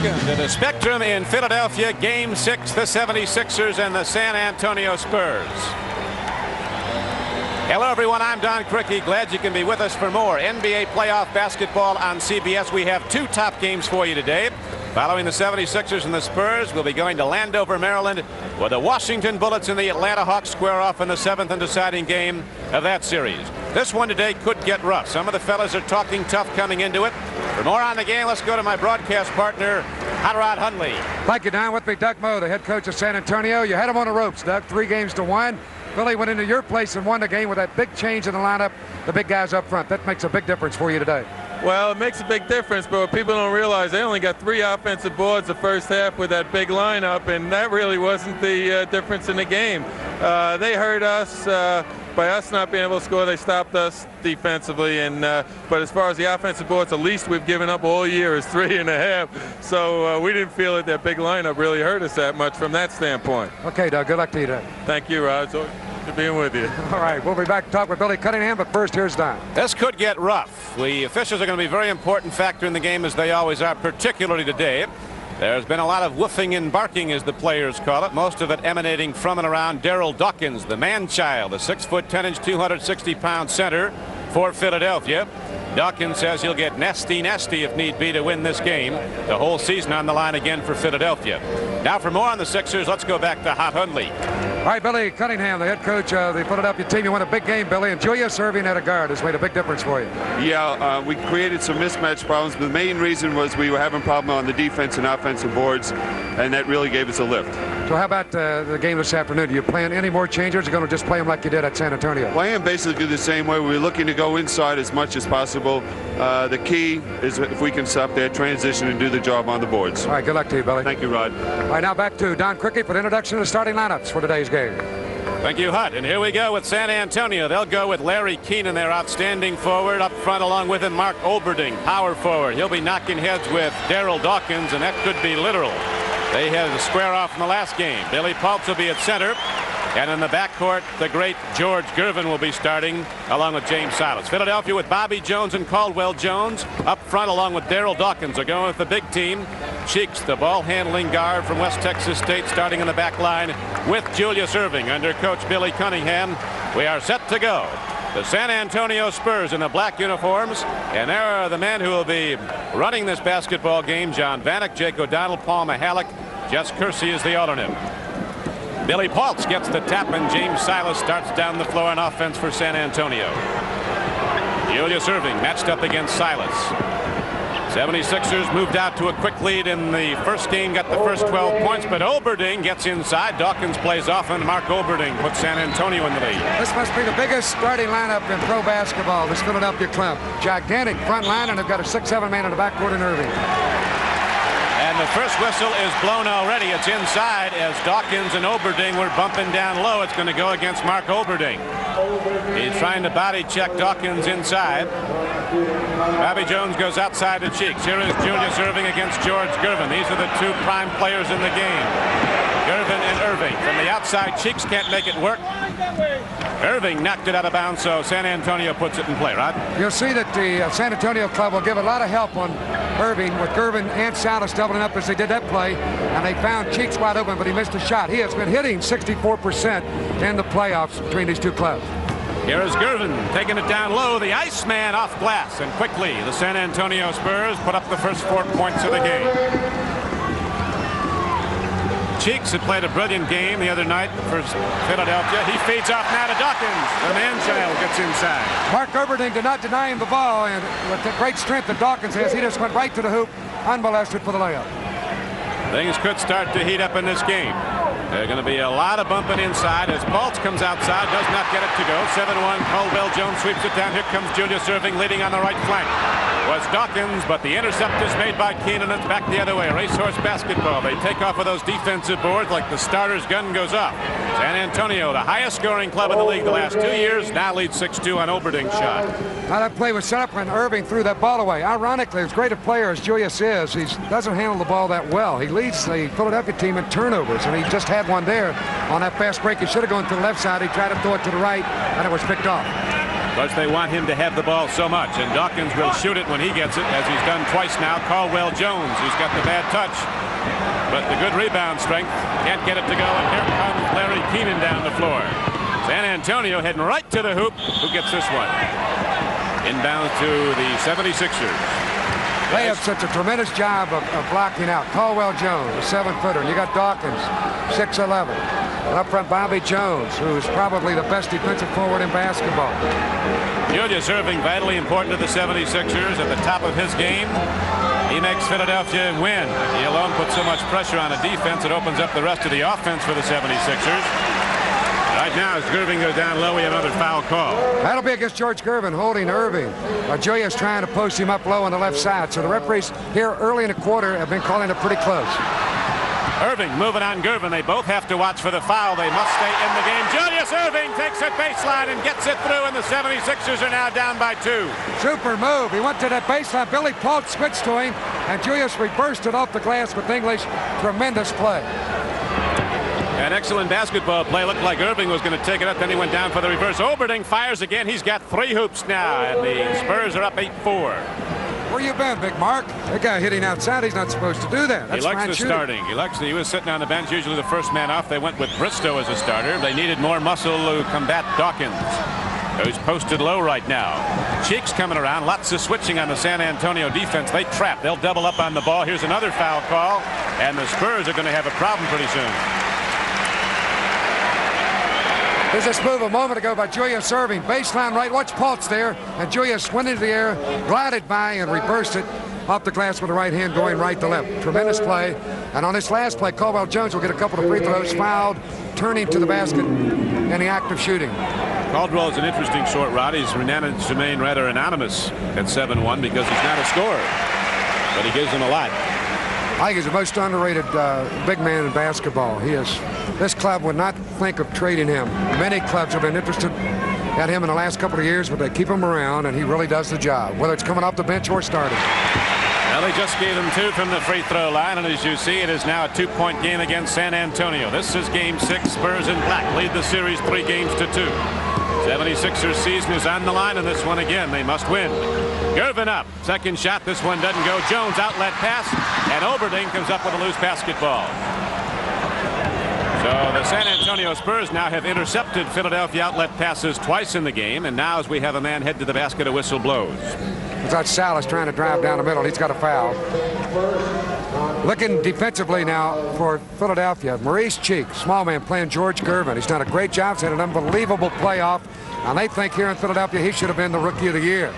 Welcome to the Spectrum in Philadelphia, Game 6, the 76ers and the San Antonio Spurs. Hello, everyone. I'm Don Crickey. Glad you can be with us for more NBA playoff basketball on CBS. We have two top games for you today. Following the 76ers and the Spurs, we'll be going to Landover, Maryland, where the Washington Bullets and the Atlanta Hawks square off in the 7th and deciding game of that series. This one today could get rough. Some of the fellas are talking tough coming into it. For more on the game, let's go to my broadcast partner, Hot Rod Hundley. Thank you, Don. With me, Doug Moe, the head coach of San Antonio. You had him on the ropes, Doug. 3 games to 1. Billy went into your place and won the game with that big change in the lineup. The big guys up front. That makes a big difference for you today. Well, it makes a big difference, but what people don't realize, they only got 3 offensive boards the first half with that big lineup, and that really wasn't the difference in the game. They hurt us. By us not being able to score, they stopped us defensively. But as far as the offensive boards, the least we've given up all year is 3.5. So we didn't feel that big lineup really hurt us that much from that standpoint. Okay, Doug. Good luck to you today. Thank you, Rod. Good being with you. All right, we'll be back to talk with Billy Cunningham, but first, here's Don. This could get rough. The officials are going to be a very important factor in the game, as they always are, particularly today. There's been a lot of woofing and barking, as the players call it, most of it emanating from and around Daryl Dawkins, the man-child, the 6'10", 260-pound center for Philadelphia. Dawkins says he'll get nasty if need be to win this game. The whole season on the line again for Philadelphia. Now for more on the Sixers, let's go back to Hot Hundley. All right, Billy Cunningham, the head coach of the Philadelphia team. You won a big game, Billy, and Julius Erving at a guard has made a big difference for you. Yeah, we created some mismatch problems, but the main reason was we were having a problem on the defense and offensive boards, and that really gave us a lift. So how about the game this afternoon? Do you plan any more changes, or are you going to just play them like you did at San Antonio? Playing basically the same way. We're looking to go inside as much as possible. The key is if we can stop that transition and do the job on the boards. All right, good luck to you, Billy. Thank you, Rod. All right, now back to Don Crickey for the introduction of the starting lineups for today's game. Thank you, Hut. And here we go with San Antonio. They'll go with Larry Keenan, their outstanding forward. Up front, along with him, Mark Olberding, power forward. He'll be knocking heads with Daryl Dawkins, and that could be literal. They had to square off in the last game. Billy Paultz will be at center. And in the backcourt, the great George Gervin will be starting along with James Silas. Philadelphia with Bobby Jones and Caldwell Jones up front along with Daryl Dawkins. They're going with the big team. Cheeks, the ball-handling guard from West Texas State, starting in the back line with Julius Erving under Coach Billy Cunningham. We are set to go. The San Antonio Spurs in the black uniforms, and there are the men who will be running this basketball game. John Vanek, Jake O'Donnell, Paul Mihalik. Jess Kersey is the alternate. Billy Paultz gets the tap, and James Silas starts down the floor on offense for San Antonio. Julius Erving matched up against Silas. 76ers moved out to a quick lead in the first game, got the first 12 points, but Olberding gets inside. Dawkins plays off, and Mark Olberding puts San Antonio in the lead. This must be the biggest starting lineup in pro basketball, this Philadelphia club. Gigantic front line, and they've got a 6'7" man in the backcourt in Erving. And the first whistle is blown already. It's inside as Dawkins and Olberding were bumping down low. It's going to go against Mark Olberding. He's trying to body check Dawkins inside. Bobby Jones goes outside to Cheeks. Here is Julius Erving against George Gervin. These are the two prime players in the game. Gervin and Erving. From the outside, Cheeks can't make it work. Erving knocked it out of bounds, so San Antonio puts it in play, Rod. You'll see that the San Antonio club will give a lot of help on Erving, with Gervin and Silas doubling up as they did that play, and they found Cheeks wide open, but he missed a shot. He has been hitting 64% in the playoffs between these two clubs. Here is Gervin taking it down low. The Iceman off glass, and quickly the San Antonio Spurs put up the first 4 points of the game. Cheeks had played a brilliant game the other night for Philadelphia. He feeds off now to Dawkins. The man-child gets inside. Mark Olberding did not deny him the ball, and with the great strength that Dawkins has, he just went right to the hoop, unmolested for the layup. Things could start to heat up in this game. There's going to be a lot of bumping inside as Paultz comes outside, does not get it to go. 7-1, Caldwell Jones sweeps it down. Here comes Julius Erving leading on the right flank. Was Dawkins, but the intercept is made by Keenan. It's back the other way. Racehorse basketball. They take off with those defensive boards like the starter's gun goes off. San Antonio, the highest scoring club in the league the last 2 years, now leads 6-2 on Olberding's shot. Now that play was set up when Erving threw that ball away. Ironically, as great a player as Julius is, he doesn't handle the ball that well. He leads the Philadelphia team in turnovers, and he just had one there on that fast break. He should have gone to the left side. He tried to throw it to the right, and it was picked off. Because they want him to have the ball so much, and Dawkins will shoot it when he gets it, as he's done twice now. Caldwell Jones, who's got the bad touch, but the good rebound strength, can't get it to go, and here comes Larry Keenan down the floor. San Antonio heading right to the hoop. Who gets this one? Inbound to the 76ers. They have such a tremendous job of blocking out. Caldwell Jones, a 7-footer, and you got Dawkins, 6'11". And up front, Bobby Jones, who's probably the best defensive forward in basketball. Julius Erving, vitally important to the 76ers at the top of his game. He makes Philadelphia win. He alone puts so much pressure on a defense, it opens up the rest of the offense for the 76ers. Right now, as Gervin goes down low, we have another foul call. That'll be against George Gervin, holding Erving. Julius trying to post him up low on the left side. So the referees here early in the quarter have been calling it pretty close. Erving moving on Gervin. They both have to watch for the foul. They must stay in the game. Julius Erving takes it baseline and gets it through, and the 76ers are now down by 2. Super move. He went to that baseline. Billy Paul switched to him, and Julius reversed it off the glass with English. Tremendous play. An excellent basketball play. Looked like Erving was going to take it up, then he went down for the reverse. Oberding fires again. He's got 3 hoops now, and the Spurs are up 8-4. Where you been, Big Mark? That guy hitting outside, he's not supposed to do that. That's he likes the shooting. starting. He was sitting on the bench, usually the first man off. They went with Bristow as a starter. They needed more muscle to combat Dawkins, who's posted low right now. Cheeks coming around. Lots of switching on the San Antonio defense. They trap. They'll double up on the ball. Here's another foul call, and the Spurs are going to have a problem pretty soon. There's this move a moment ago by Julius Erving. Baseline right. Watch Paul's there. And Julius went into the air, glided by, and reversed it off the glass with the right hand going right to left. Tremendous play. And on this last play, Caldwell Jones will get a couple of free throws, fouled, turning to the basket in the act of shooting. Caldwell is an interesting short rod. He's managed to remain rather anonymous at 7-1 because he's not a scorer. But he gives them a lot. I think he's the most underrated big man in basketball. He is. This club would not think of trading him. Many clubs have been interested in him in the last couple of years, but they keep him around, and he really does the job, whether it's coming off the bench or starting. Well, they just gave him 2 from the free throw line, and as you see, it is now a 2-point game against San Antonio. This is Game 6. Spurs in black lead the series 3 games to 2. 76ers season is on the line, and this one again, they must win. Gervin up. Second shot. This one doesn't go. Jones outlet pass, and Oberding comes up with a loose basketball. So the San Antonio Spurs now have intercepted Philadelphia outlet passes twice in the game, and now as we have a man head to the basket, a whistle blows. It's got Salas trying to drive down the middle. He's got a foul. Looking defensively now for Philadelphia, Maurice Cheek, small man playing George Gervin. He's done a great job. He's had an unbelievable playoff, and they think here in Philadelphia he should have been the Rookie of the Year.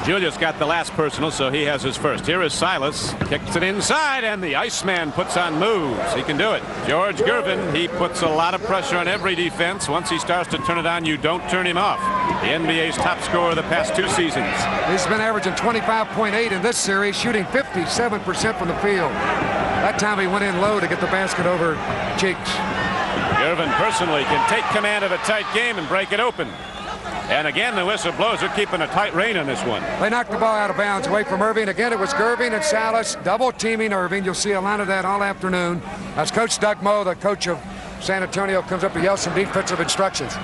Julius got the last personal, so he has his first. Here is Silas. Kicks it inside, and the Iceman puts on moves. He can do it. George Gervin, he puts a lot of pressure on every defense. Once he starts to turn it on, you don't turn him off. The NBA's top scorer of the past 2 seasons. He's been averaging 25.8 in this series, shooting 57% from the field. That time he went in low to get the basket over Cheeks. Gervin personally can take command of a tight game and break it open. And again, the whistle blows. They're keeping a tight rein on this one. They knocked the ball out of bounds away from Erving. Again, it was Gervin and Salas double-teaming Erving. You'll see a lot of that all afternoon as Coach Doug Moe, the coach of San Antonio, comes up to yell some defensive instructions.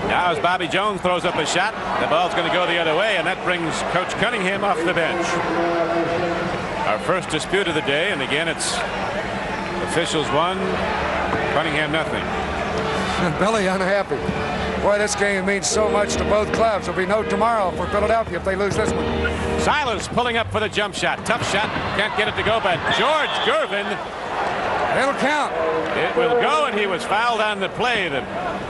Now as Bobby Jones throws up a shot, the ball's going to go the other way, and that brings Coach Cunningham off the bench. Our first dispute of the day, and again, it's officials 1, Cunningham nothing. Billy unhappy. Boy, this game means so much to both clubs. There'll be no tomorrow for Philadelphia if they lose this one. Silas pulling up for the jump shot. Tough shot. Can't get it to go, but George Gervin. It'll count. It will go, and he was fouled on the play.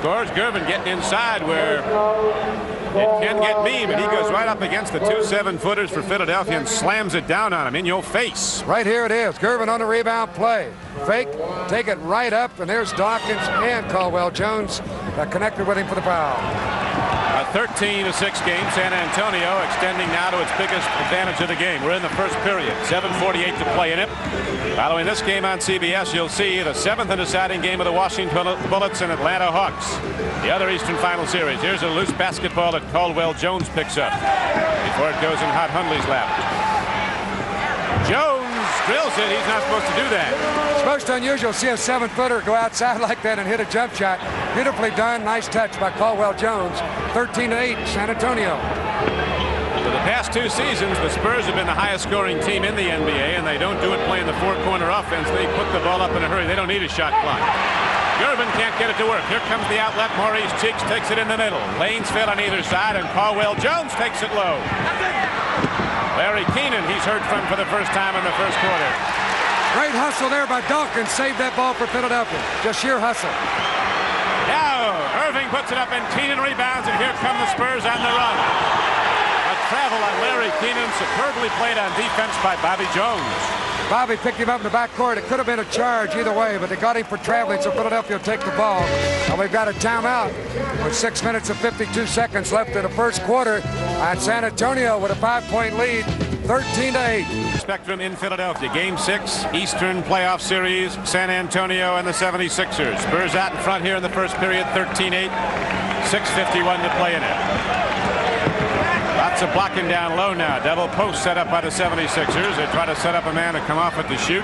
George Gervin getting inside where it can get me, but he goes right up against the 2 7-footers for Philadelphia and slams it down on him in your face. Right here it is. Gervin on the rebound play. Fake, take it right up, and there's Dawkins and Caldwell Jones that connected with him for the foul. A 13-6 game. San Antonio extending now to its biggest advantage of the game. We're in the first period. 7:48 to play in it. Following this game on CBS, you'll see the 7th and deciding game of the Washington Bullets and Atlanta Hawks. The other Eastern Final Series. Here's a loose basketball that Caldwell Jones picks up before it goes in Hot Hundley's lap. Jones drills it. He's not supposed to do that. It's most unusual to see a 7-footer go outside like that and hit a jump shot. Beautifully done. Nice touch by Caldwell Jones. 13-8, San Antonio. For the past 2 seasons, the Spurs have been the highest scoring team in the NBA, and they don't do it playing the four-corner offense. They put the ball up in a hurry. They don't need a shot clock. Gervin can't get it to work. Here comes the outlet. Maurice Cheeks takes it in the middle. Lanes fill on either side, and Caldwell Jones takes it low. Larry Keenan, he's heard from for the first time in the first quarter. Great hustle there by Dawkins. Saved that ball for Philadelphia. Just sheer hustle. Now, Irving puts it up, and Keenan rebounds, and here come the Spurs on the run. A travel on Larry Keenan, superbly played on defense by Bobby Jones. Bobby picked him up in the backcourt. It could have been a charge either way, but they got him for traveling, so Philadelphia will take the ball. And we've got a timeout with 6 minutes and 52 seconds left in the first quarter. And San Antonio with a 5-point lead, 13-8. Spectrum in Philadelphia. Game 6, Eastern playoff series, San Antonio and the 76ers. Spurs out in front here in the first period, 13-8. 6:51 to play in it. Lots of blocking down low now. Double post set up by the 76ers. They try to set up a man to come off it to shoot.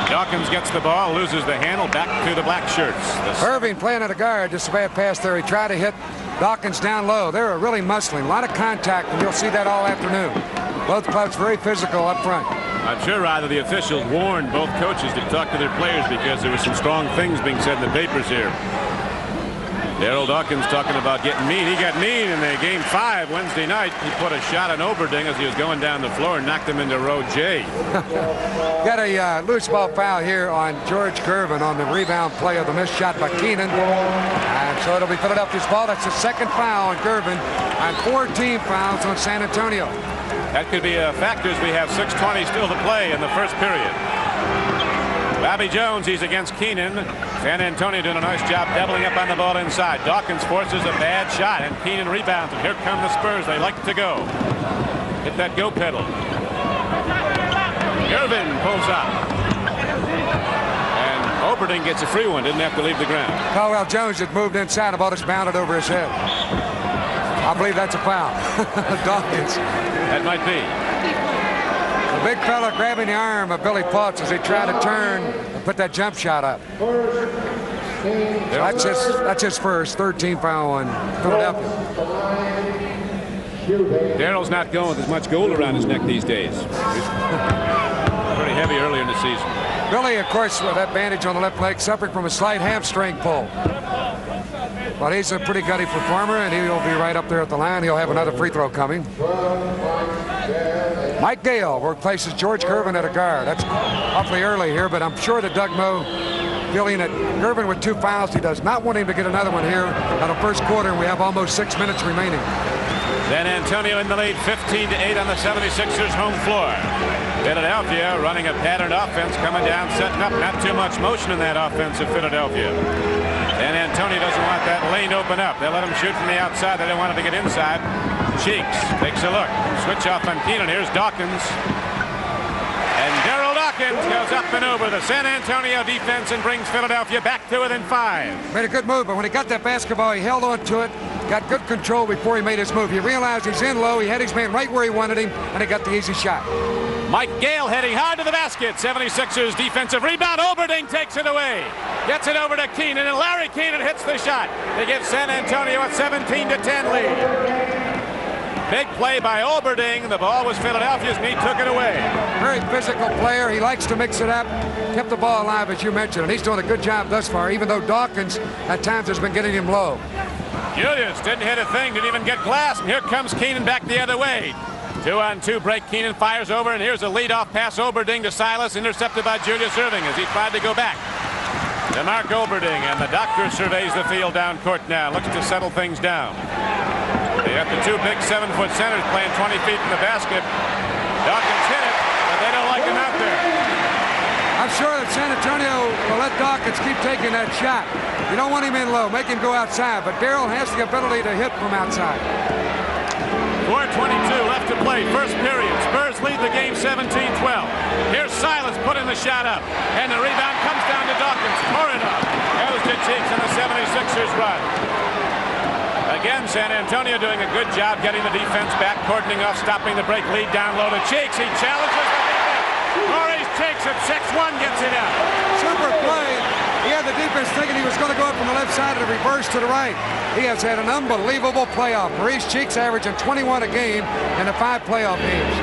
Dawkins gets the ball, loses the handle, back to the black shirts. Irving playing at a guard. Just a bad pass there. He tried to hit Dawkins down low. They're really muscling. A lot of contact, and you'll see that all afternoon. Both clubs very physical up front. I'm sure rather the officials warned both coaches to talk to their players because there were some strong things being said in the papers here. Daryl Dawkins talking about getting mean. He got mean in the game 5 Wednesday night. He put a shot on Oberding as he was going down the floor and knocked him into row J. Got a loose ball foul here on George Gervin on the rebound play of the missed shot by Keenan. And so it'll be Philadelphia's ball. That's the second foul on Gervin and 14 fouls on San Antonio. That could be a factor as we have 6:20 still to play in the first period. Bobby Jones, he's against Keenan. San Antonio doing a nice job doubling up on the ball inside. Dawkins forces a bad shot, and Keenan rebounds. And here come the Spurs. They like to go. Hit that go pedal. Gervin pulls up. And Oberding gets a free one. Didn't have to leave the ground. Caldwell Jones had moved inside. The ball just bounded over his head. I believe that's a foul. Dawkins. That might be. The big fella grabbing the arm of Billy Potts as he tried to turn and put that jump shot up. That's his first 13 foul on Philadelphia. Daryl's not going with as much gold around his neck these days. Pretty heavy earlier in the season. Billy, of course, with that bandage on the left leg, suffering from a slight hamstring pull. But he's a pretty gutty performer, and he'll be right up there at the line. He'll have another free throw coming. Mike Gale replaces George Gervin at a guard. That's awfully early here, but I'm sure that Doug Moe, feeling that Gervin with 2 fouls, he does not want him to get another one here in the first quarter, and we have almost 6 minutes remaining. San Antonio in the lead, 15-8 on the 76ers home floor. Philadelphia running a patterned offense, coming down, setting up. Not too much motion in that offense of Philadelphia. San Antonio doesn't want that lane to open up. They let him shoot from the outside. They don't want him to get inside. Cheeks takes a look. Switch off on Keenan. Here's Dawkins. And Daryl Dawkins goes up and over the San Antonio defense and brings Philadelphia back to within 5. Made a good move, but when he got that basketball, he held on to it, got good control before he made his move. He realized he's in low. He had his man right where he wanted him, and he got the easy shot. Mike Gale heading hard to the basket. 76ers defensive rebound. Oberding takes it away. Gets it over to Keenan, and Larry Keenan hits the shot. They give San Antonio a 17-10 lead. Big play by Oberding. The ball was Philadelphia's, and he took it away. Very physical player. He likes to mix it up. Kept the ball alive, as you mentioned, and he's doing a good job thus far, even though Dawkins at times has been getting him low. Julius didn't hit a thing, didn't even get glass, and here comes Keenan back the other way. 2-on-2 break. Keenan fires over, and here's a leadoff pass. Oberding to Silas, intercepted by Julius Irving as he tried to go back. To Mark Oberding, and the doctor surveys the field down court now. Looks to settle things down. They got the 2 big 7-foot centers playing 20 feet from the basket. Dawkins hit it, but they don't like him out there. I'm sure that San Antonio will let Dawkins keep taking that shot. You don't want him in low. Make him go outside, but Daryl has the ability to hit from outside. 4:22 left to play. First period. Spurs lead the game 17-12. Here's Silas putting the shot up. And the rebound comes down to Dawkins. Tore it up. Goes to Cheeks, and the 76ers run. Again, San Antonio doing a good job getting the defense back, cordoning off, stopping the break, lead down low to Cheeks. He challenges the defense. Maurice Cheeks at 6'1" gets it out. Super play. He had the defense thinking he was going to go up from the left side and reverse to the right. He has had an unbelievable playoff. Maurice Cheeks averaging 21 a game in the 5 playoff games.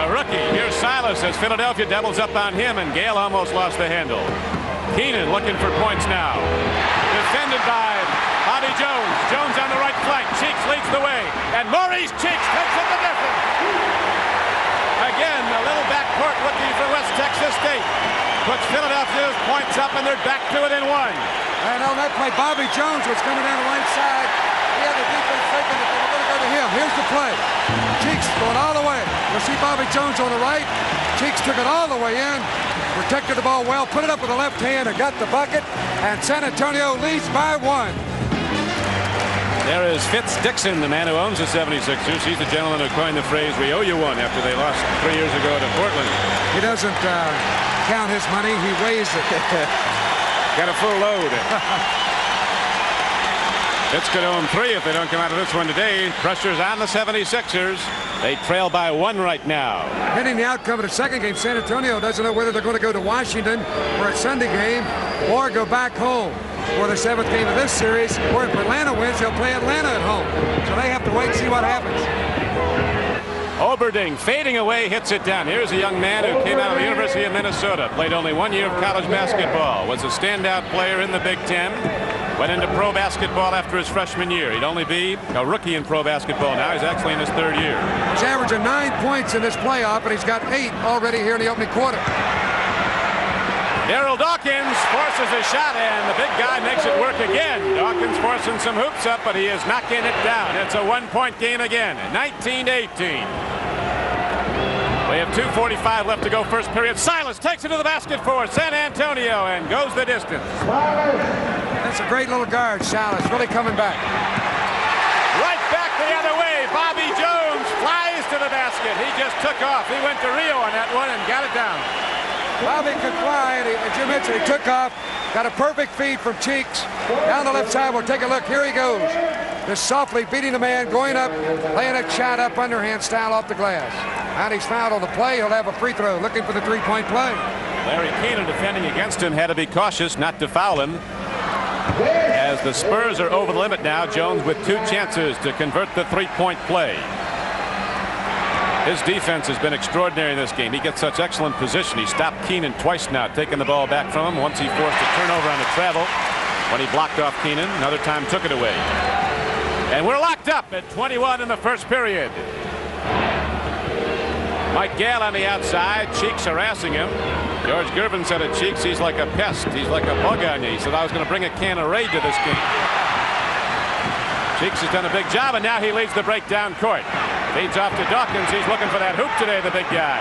A rookie. Here's Silas as Philadelphia doubles up on him, and Gale almost lost the handle. Keenan looking for points now. Defended by Bobby Jones. Jones on the right flank. Cheeks leads the way, and Maurice Cheeks takes it the difference. Again, a little backcourt rookie for West Texas State. Puts Philadelphia's points up, and they're back to it in 1. And on that play, Bobby Jones was coming down the right side. He had the defense thinking that they were going to go to him. Here's the play. Cheeks going all the way. You'll see Bobby Jones on the right. Cheeks took it all the way in. Protected the ball well. Put it up with the left hand and got the bucket. And San Antonio leads by 1. There is Fitz Dixon, the man who owns the 76ers. He's the gentleman who coined the phrase, "We owe you one," after they lost 3 years ago to Portland. He doesn't count his money. He weighs it. Got a full load. Fitz could own 3 if they don't come out of this one today. Pressure's on the 76ers. They trail by 1 right now. Pending the outcome of the second game, San Antonio doesn't know whether they're going to go to Washington for a Sunday game or go back home for the 7th game of this series. Or if Atlanta wins, they'll play Atlanta at home. So they have to wait and see what happens. Oberding fading away, hits it down. Here's a young man who came out of the University of Minnesota, played only 1 year of college basketball, was a standout player in the Big Ten, went into pro basketball after his freshman year. He'd only be a rookie in pro basketball now. He's actually in his 3rd year. He's averaging 9 points in this playoff, and he's got 8 already here in the opening quarter. Daryl Dawkins forces a shot, and the big guy makes it work again. Dawkins forcing some hoops up, but he is knocking it down. It's a 1-point game again, 19-18. We have 2:45 left to go, first period. Silas takes it to the basket for San Antonio and goes the distance. That's a great little guard, Silas, really coming back. Right back the other way. Bobby Jones flies to the basket. He just took off. He went to Rio on that one and got it down. Bobby could fly, and as you mentioned, he took off. Got a perfect feed from Cheeks. Down the left side, we'll take a look. Here he goes. Just softly beating the man, going up, laying a shot up underhand style off the glass. And he's fouled on the play. He'll have a free throw, looking for the 3-point play. Larry Keenan defending against him had to be cautious not to foul him. As the Spurs are over the limit now, Jones with 2 chances to convert the 3-point play. His defense has been extraordinary in this game. He gets such excellent position. He stopped Keenan twice now, taking the ball back from him. Once he forced a turnover on the travel when he blocked off Keenan. Another time took it away. And we're locked up at 21 in the first period. Mike Gale on the outside. Cheeks harassing him. George Gervin said at Cheeks, he's like a pest. He's like a bug on you. He said, I was going to bring a can of Raid to this game. Cheeks has done a big job, and now he leads the break down court. Feeds off to Dawkins. He's looking for that hoop today, the big guy.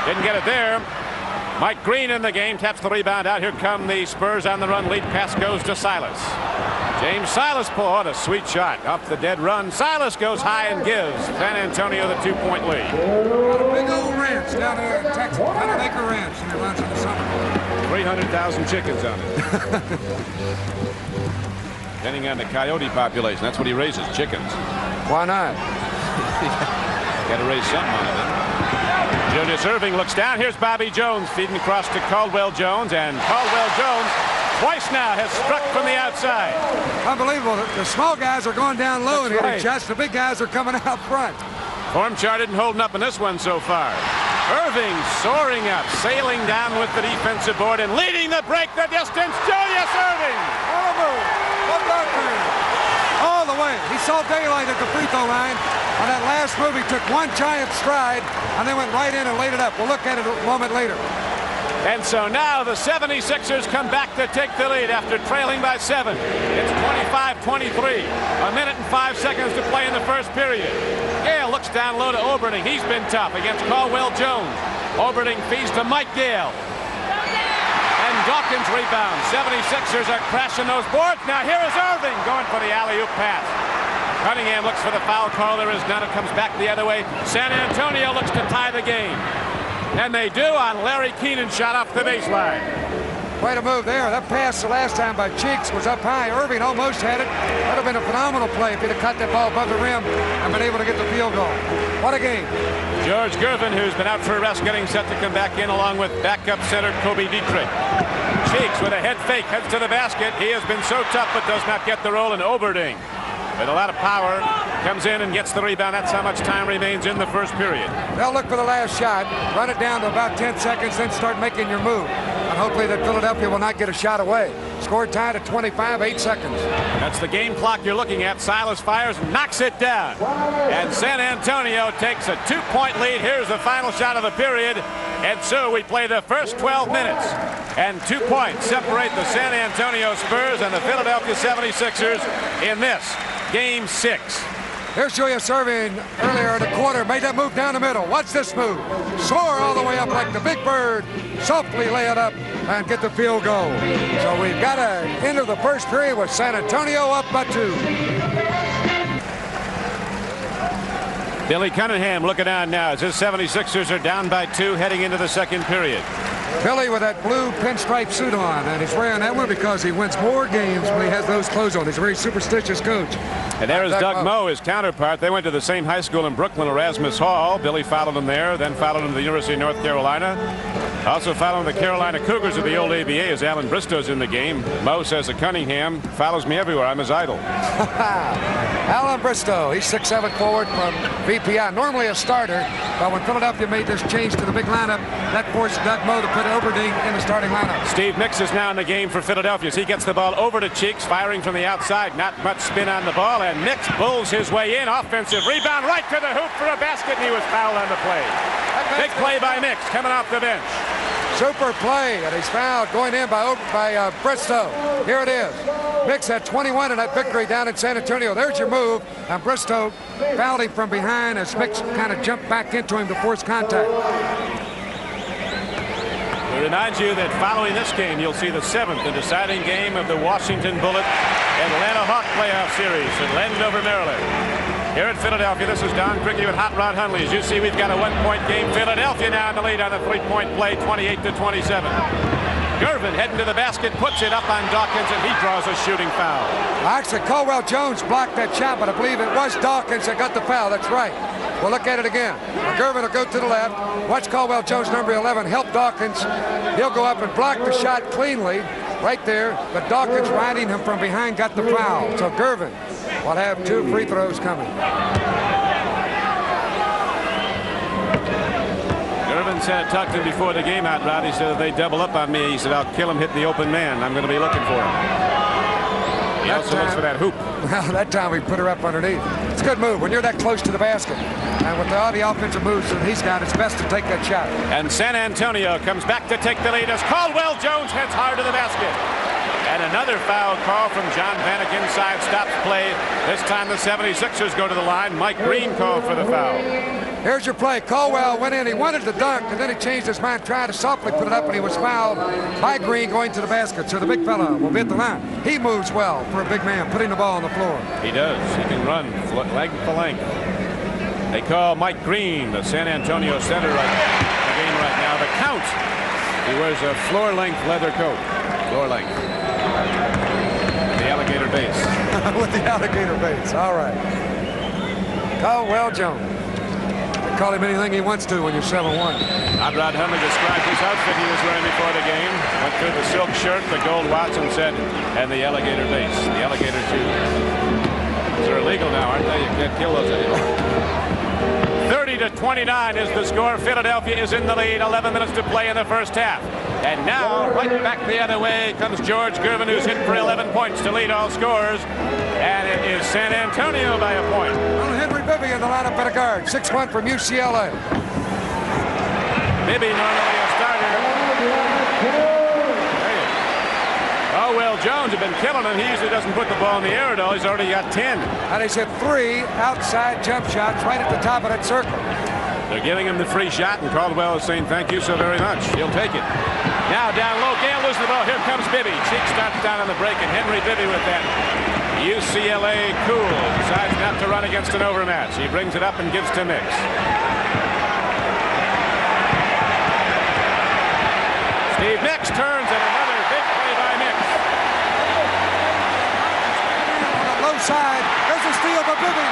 Didn't get it there. Mike Green in the game, taps the rebound out. Here come the Spurs on the run. Lead pass goes to Silas. James Silas pull on a sweet shot off the dead run. Silas goes high and gives San Antonio the 2-point lead. Got a big old ranch down there in Texas, 100-acre ranch, and it runs in the summer. 300,000 chickens on it. Depending on the coyote population, that's what he raises, chickens. Why not? Got to raise something on it. Julius Irving looks down. Here's Bobby Jones feeding across to Caldwell Jones, and Caldwell Jones twice now has struck from the outside. Unbelievable. The small guys are going down low and hitting shots. The big guys are coming out front. Form chart isn't holding up in this one so far. Irving soaring up, sailing down with the defensive board and leading the break the distance. Julius Irving. All the way. He saw daylight at the free throw line. On that last move, he took one giant stride and then went right in and laid it up. We'll look at it a moment later. And so now the 76ers come back to take the lead after trailing by 7. It's 25-23. A minute and 5 seconds to play in the first period. Gale looks down low to Oberding. He's been tough against Caldwell Jones. Oberding feeds to Mike Gale. And Dawkins rebounds. 76ers are crashing those boards. Now here is Irving going for the alley-oop pass. Cunningham looks for the foul call. There is none. It comes back the other way. San Antonio looks to tie the game. And they do on Larry Keenan shot off the baseline. Quite a move there. That pass the last time by Cheeks was up high. Irving almost had it. That would have been a phenomenal play if he'd have caught that ball above the rim and been able to get the field goal. What a game. George Gervin, who's been out for a rest, getting set to come back in along with backup center Kobe Dietrich. Cheeks with a head fake, heads to the basket. He has been so tough but does not get the roll. And Oberding, with a lot of power, comes in and gets the rebound. That's how much time remains in the first period. They'll look for the last shot, run it down to about 10 seconds, then start making your move. And hopefully that Philadelphia will not get a shot away. Score tied at 25, 8 seconds. That's the game clock you're looking at. Silas fires, knocks it down. And San Antonio takes a 2-point lead. Here's the final shot of the period. And so we play the first 12 minutes. And 2 points separate the San Antonio Spurs and the Philadelphia 76ers in this Game 6. Here's Julius Erving earlier in the quarter. Made that move down the middle. Watch this move. Soar all the way up like the big bird. Softly lay it up and get the field goal. So we've got to enter the first period with San Antonio up by 2. Billy Cunningham looking on now as his 76ers are down by 2 heading into the second period. Billy with that blue pinstripe suit on, and he's wearing that one because he wins more games when he has those clothes on. He's a very superstitious coach. And there is Doug Moe, his counterpart. They went to the same high school in Brooklyn, Erasmus Hall. Billy followed him there, then followed him to the University of North Carolina. Also following the Carolina Cougars of the old ABA as Alan Bristow's in the game. Moe says that Cunningham follows me everywhere. I'm his idol. Alan Bristow, he's 6'7" forward from VPI. Normally a starter, but when Philadelphia made this change to the big lineup, that forced Doug Moe to put Oberding in the starting lineup. Steve Mix is now in the game for Philadelphia. He gets the ball over to Cheeks, firing from the outside. Not much spin on the ball, and Mix bulls his way in. Offensive rebound right to the hoop for a basket, and he was fouled on the play. Big play by Mix coming off the bench. Super play, and he's fouled going in by Bristow. Here it is. Mix had 21 in that victory down in San Antonio. There's your move, and Bristow fouled him from behind as Mix kind of jumped back into him to force contact. We remind you that following this game, you'll see the 7th and deciding game of the Washington Bullet Atlanta Hawk playoff series in Landover, Maryland. Here at Philadelphia, this is Don Criqui with Hot Rod Hundley. As you see, we've got a 1-point game. Philadelphia now in the lead on a 3-point play, 28-27. Gervin heading to the basket, puts it up on Dawkins, and he draws a shooting foul. Actually, Caldwell Jones blocked that shot, but I believe it was Dawkins that got the foul. That's right. We'll look at it again. Gervin will go to the left. Watch Caldwell Jones, number 11, help Dawkins. He'll go up and block the shot cleanly right there, but Dawkins riding him from behind got the foul. So Gervin will have 2 free throws coming. Gervin said, talked to him before the game out, Rod. He said, if they double up on me, he said, I'll kill him, hit the open man. I'm going to be looking for him. He also looks for that hoop. Well, that time we put her up underneath. It's a good move when you're that close to the basket. And with all the offensive moves that he's got, it's best to take that shot. And San Antonio comes back to take the lead as Caldwell Jones heads hard to the basket. And another foul call from John Vanek inside, stops play. This time the 76ers go to the line. Mike Green called for the foul. Here's your play. Caldwell went in. He wanted to dunk, and then he changed his mind, tried to softly put it up, and he was fouled by Green going to the basket. So the big fella will be at the line. He moves well for a big man, putting the ball on the floor. He does. He can run leg for length. They call Mike Green, the San Antonio center, right in the game right now. The count. He wears a floor-length leather coat. Floor-length. The alligator base. With the alligator base. All right. Caldwell Jones. Call him anything he wants to when you're 7-1. Hot Rod Hundley described his outfit he was wearing before the game. Went through the silk shirt, the gold watch, and said, and the alligator base, the alligator shoes. Those are illegal now, aren't they? You can't kill those anymore. 30-29 is the score. Philadelphia is in the lead. 11 minutes to play in the first half. And now, right back the other way, comes George Gervin, who's hit for 11 points to lead all scorers. And it is San Antonio by a point. Henry Bibby in the lineup at a guard. 6'1" from UCLA. Bibby normally a starter. Caldwell Jones have been killing him. He usually doesn't put the ball in the air at all. He's already got 10. And he's hit 3 outside jump shots right at the top of that circle. They're giving him the free shot, and Caldwell is saying thank you so very much. He'll take it. Now down low, Gale loses the ball. Here comes Bibby. Cheek starts down on the break, and Henry Bibby with that UCLA cool. Decides not to run against an overmatch. He brings it up and gives to Mix. Steve Mix turns, and another big play by Mix. On the low side, there's a steal by Bibby.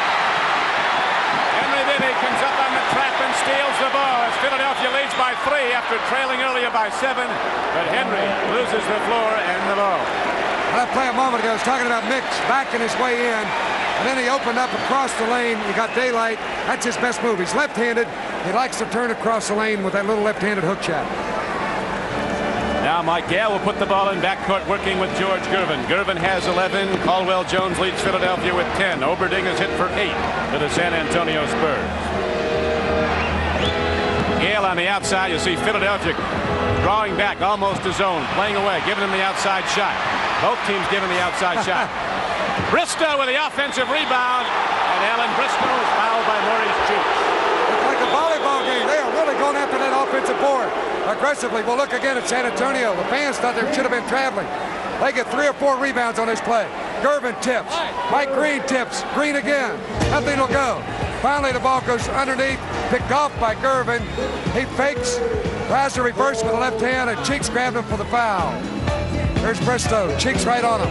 Henry Bibby comes up on the trap and steals the ball as Philadelphia leads by 3 after trailing earlier by 7. But Henry loses the floor and the ball. That play a moment ago, I was talking about Mix backing his way in, and then he opened up across the lane. He got daylight. That's his best move. He's left-handed. He likes to turn across the lane with that little left-handed hook shot. Now Mike Gale will put the ball in backcourt working with George Gervin. Gervin has 11. Caldwell Jones leads Philadelphia with 10. Oberding is hit for 8 for the San Antonio Spurs. Gale on the outside. You see Philadelphia drawing back almost to zone, playing away, giving him the outside shot. Both teams giving the outside shot. Bristow with the offensive rebound, and Alan Bristow is fouled by Maurice Cheeks. It's like a volleyball game. They are really going after that offensive board aggressively. We'll look again at San Antonio. The fans thought they should have been traveling. They get 3 or 4 rebounds on this play. Gervin tips. Mike Green tips. Green again. Nothing will go. Finally, the ball goes underneath, picked off by Gervin. He fakes, tries to reverse with the left hand, and Cheeks grabbed him for the foul. There's Bristow. Cheeks right on him.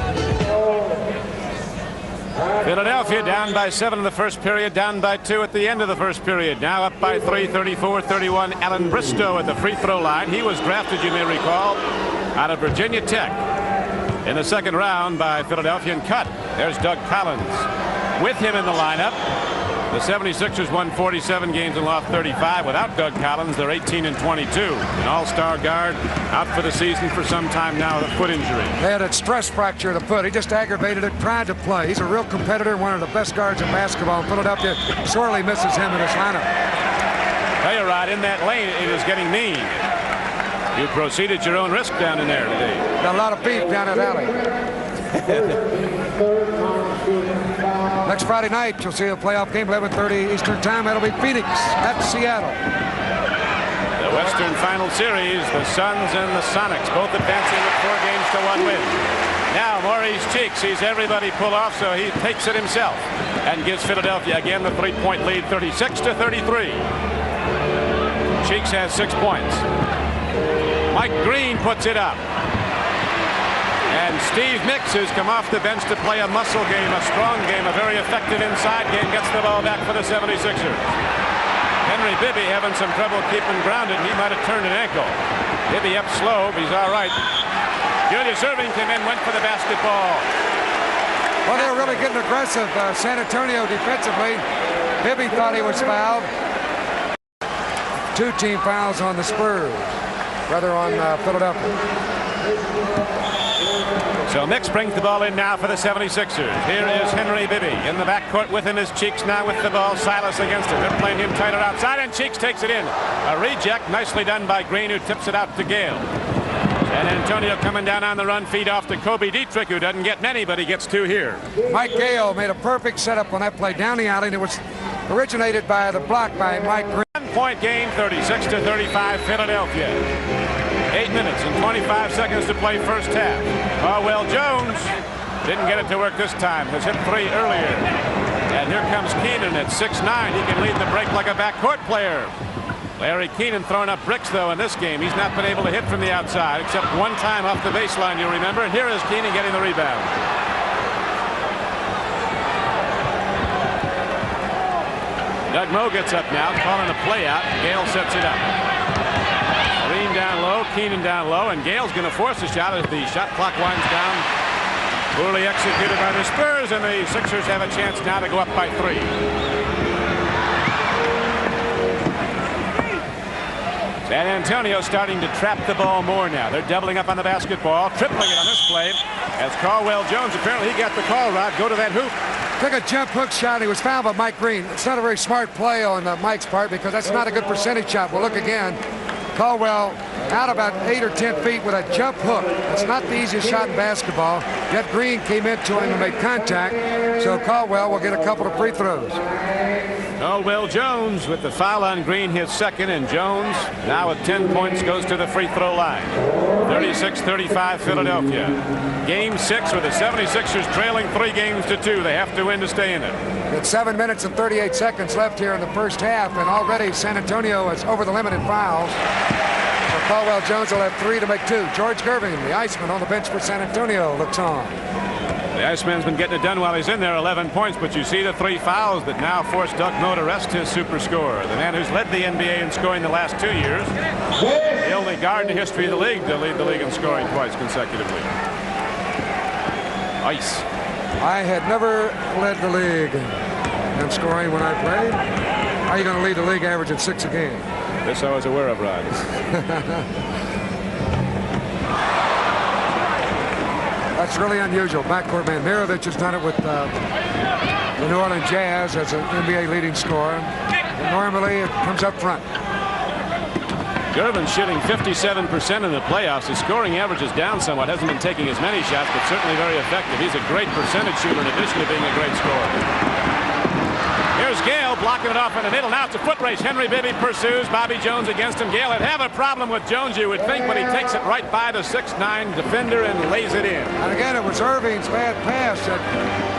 Philadelphia down by 7 in the first period, down by 2 at the end of the first period. Now up by 3, 34-31. Alan Bristow at the free throw line. He was drafted, you may recall, out of Virginia Tech in the second round by Philadelphia and cut. There's Doug Collins with him in the lineup. The 76ers won 47 games and lost 35. Without Doug Collins, they're 18-22. An all-star guard out for the season for some time now with a foot injury. They had a stress fracture of the foot. He just aggravated it, tried to play. He's a real competitor, one of the best guards in basketball. And Philadelphia sorely misses him in his lineup. Tell you, Rod, in that lane, it is getting mean. You proceed at your own risk down in there today. Got a lot of beef down that alley. Next Friday night, you'll see a playoff game, 11:30 Eastern Time. That'll be Phoenix at Seattle. The Western Final Series, the Suns and the Sonics, both advancing with 4 games to 1 win. Now Maurice Cheeks sees everybody pull off, so he takes it himself and gives Philadelphia again the 3-point lead, 36-33. Cheeks has 6 points. Mike Green puts it up. And Steve Mix, who's come off the bench to play a muscle game, a strong game, a very effective inside game, gets the ball back for the 76ers. Henry Bibby having some trouble keeping grounded. He might have turned an ankle. Bibby up slow, but he's all right. Julius Erving came in, went for the basketball. Well, they were really getting aggressive. San Antonio defensively. Bibby thought he was fouled. 2 team fouls on the Spurs, rather on Philadelphia. So Mix brings the ball in now for the 76ers. Here is Henry Bibby in the backcourt with him is Cheeks now with the ball. Silas against him. They're playing him tighter outside, and Cheeks takes it in. A reject nicely done by Green, who tips it out to Gale. And Antonio coming down on the run, feed off to Kobe Dietrich, who doesn't get many, but he gets 2 here. Mike Gale made a perfect setup on that play down the alley, and it was originated by the block by Mike Green. 1-point game, 36-35 Philadelphia. 8 minutes and 25 seconds to play first half. Caldwell Jones didn't get it to work this time. Has hit 3 earlier. And here comes Keenan at 6'9". He can lead the break like a backcourt player. Larry Keenan throwing up bricks, though, in this game. He's not been able to hit from the outside, except 1 time off the baseline, you remember. And here is Keenan getting the rebound. Doug Moe gets up now, calling a play out. Gale sets it up. Green down low, Keenan down low, and Gale's going to force a shot as the shot clock winds down. Poorly executed by the Spurs, and the Sixers have a chance now to go up by 3. San Antonio starting to trap the ball more now. They're doubling up on the basketball, tripling it on this play. As Caldwell Jones, apparently he got the call, Rod. Go to that hoop. Took a jump hook shot. He was fouled by Mike Green. It's not a very smart play on Mike's part because that's not a good percentage shot. We'll look again. Caldwell out about 8 or 10 feet with a jump hook. It's not the easiest shot in basketball. Yet Green came into him and made contact. So Caldwell will get a couple of free throws. Caldwell Jones with the foul on Green, his second, and Jones now with 10 points goes to the free throw line. 36-35 Philadelphia. Game 6 with the 76ers trailing 3 games to 2. They have to win to stay in it. It's 7 minutes and 38 seconds left here in the first half, and already San Antonio is over the limit in fouls. So Caldwell Jones will have 3 to make 2. George Gervin, the Iceman on the bench for San Antonio, looks on. The Iceman's been getting it done while he's in there, 11 points, but you see the 3 fouls that now force Doug Moe to rest his super scorer, the man who's led the NBA in scoring the last 2 years, the only guard in the history of the league to lead the league in scoring twice consecutively. Ice. I had never led the league in scoring when I played. How are you going to lead the league averaging 6 a game? This I was aware of, Rod. That's really unusual. Backcourt man. Mirovic has done it with the New Orleans Jazz as an NBA leading scorer. And normally it comes up front. Gervin shooting 57% in the playoffs. His scoring average is down somewhat. Hasn't been taking as many shots, but certainly very effective. He's a great percentage shooter in addition to being a great scorer. Here's Gale blocking it off in the middle. Now it's a foot race. Henry Bibby pursues. Bobby Jones against him. Gale would have a problem with Jones, you would think, but he takes it right by the 6'9" defender and lays it in. And again, it was Irving's bad pass that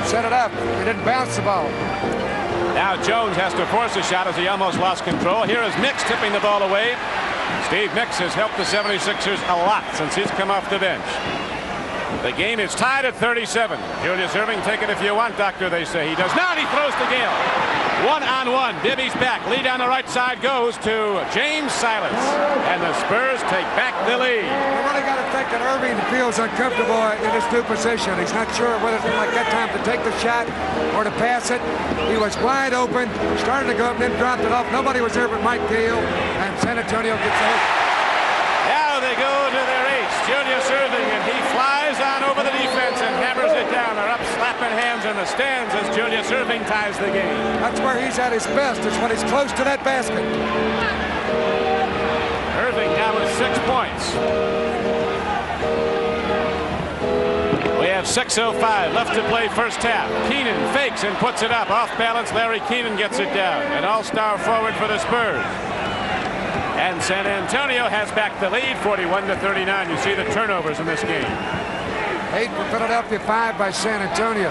set it up. He didn't bounce the ball. Now Jones has to force a shot as he almost lost control. Here is Mix tipping the ball away. Steve Mix has helped the 76ers a lot since he's come off the bench. The game is tied at 37. Julius Erving, take it if you want, Doctor, they say. He does not. He throws to Gale. 1-on-1. Bibby's back. Lead on the right side goes to James Silas. And the Spurs take back the lead. You really got to think that Erving feels uncomfortable in his new position. He's not sure whether it's like that time to take the shot or to pass it. He was wide open, started to go up, and then dropped it off. Nobody was there but Mike Gale, and San Antonio gets the hit. Now they go to their ace, Julius Erving, and he flies on over the defense and hammers it down. They're up slapping hands in the stands as Julius Erving ties the game. That's where he's at his best, is when he's close to that basket. Erving now with 6 points. We have 6:05 left to play first half. Keenan fakes and puts it up. Off balance, Larry Keenan gets it down. An all-star forward for the Spurs. And San Antonio has back the lead, 41-39. You see the turnovers in this game. 8 for Philadelphia, 5 by San Antonio.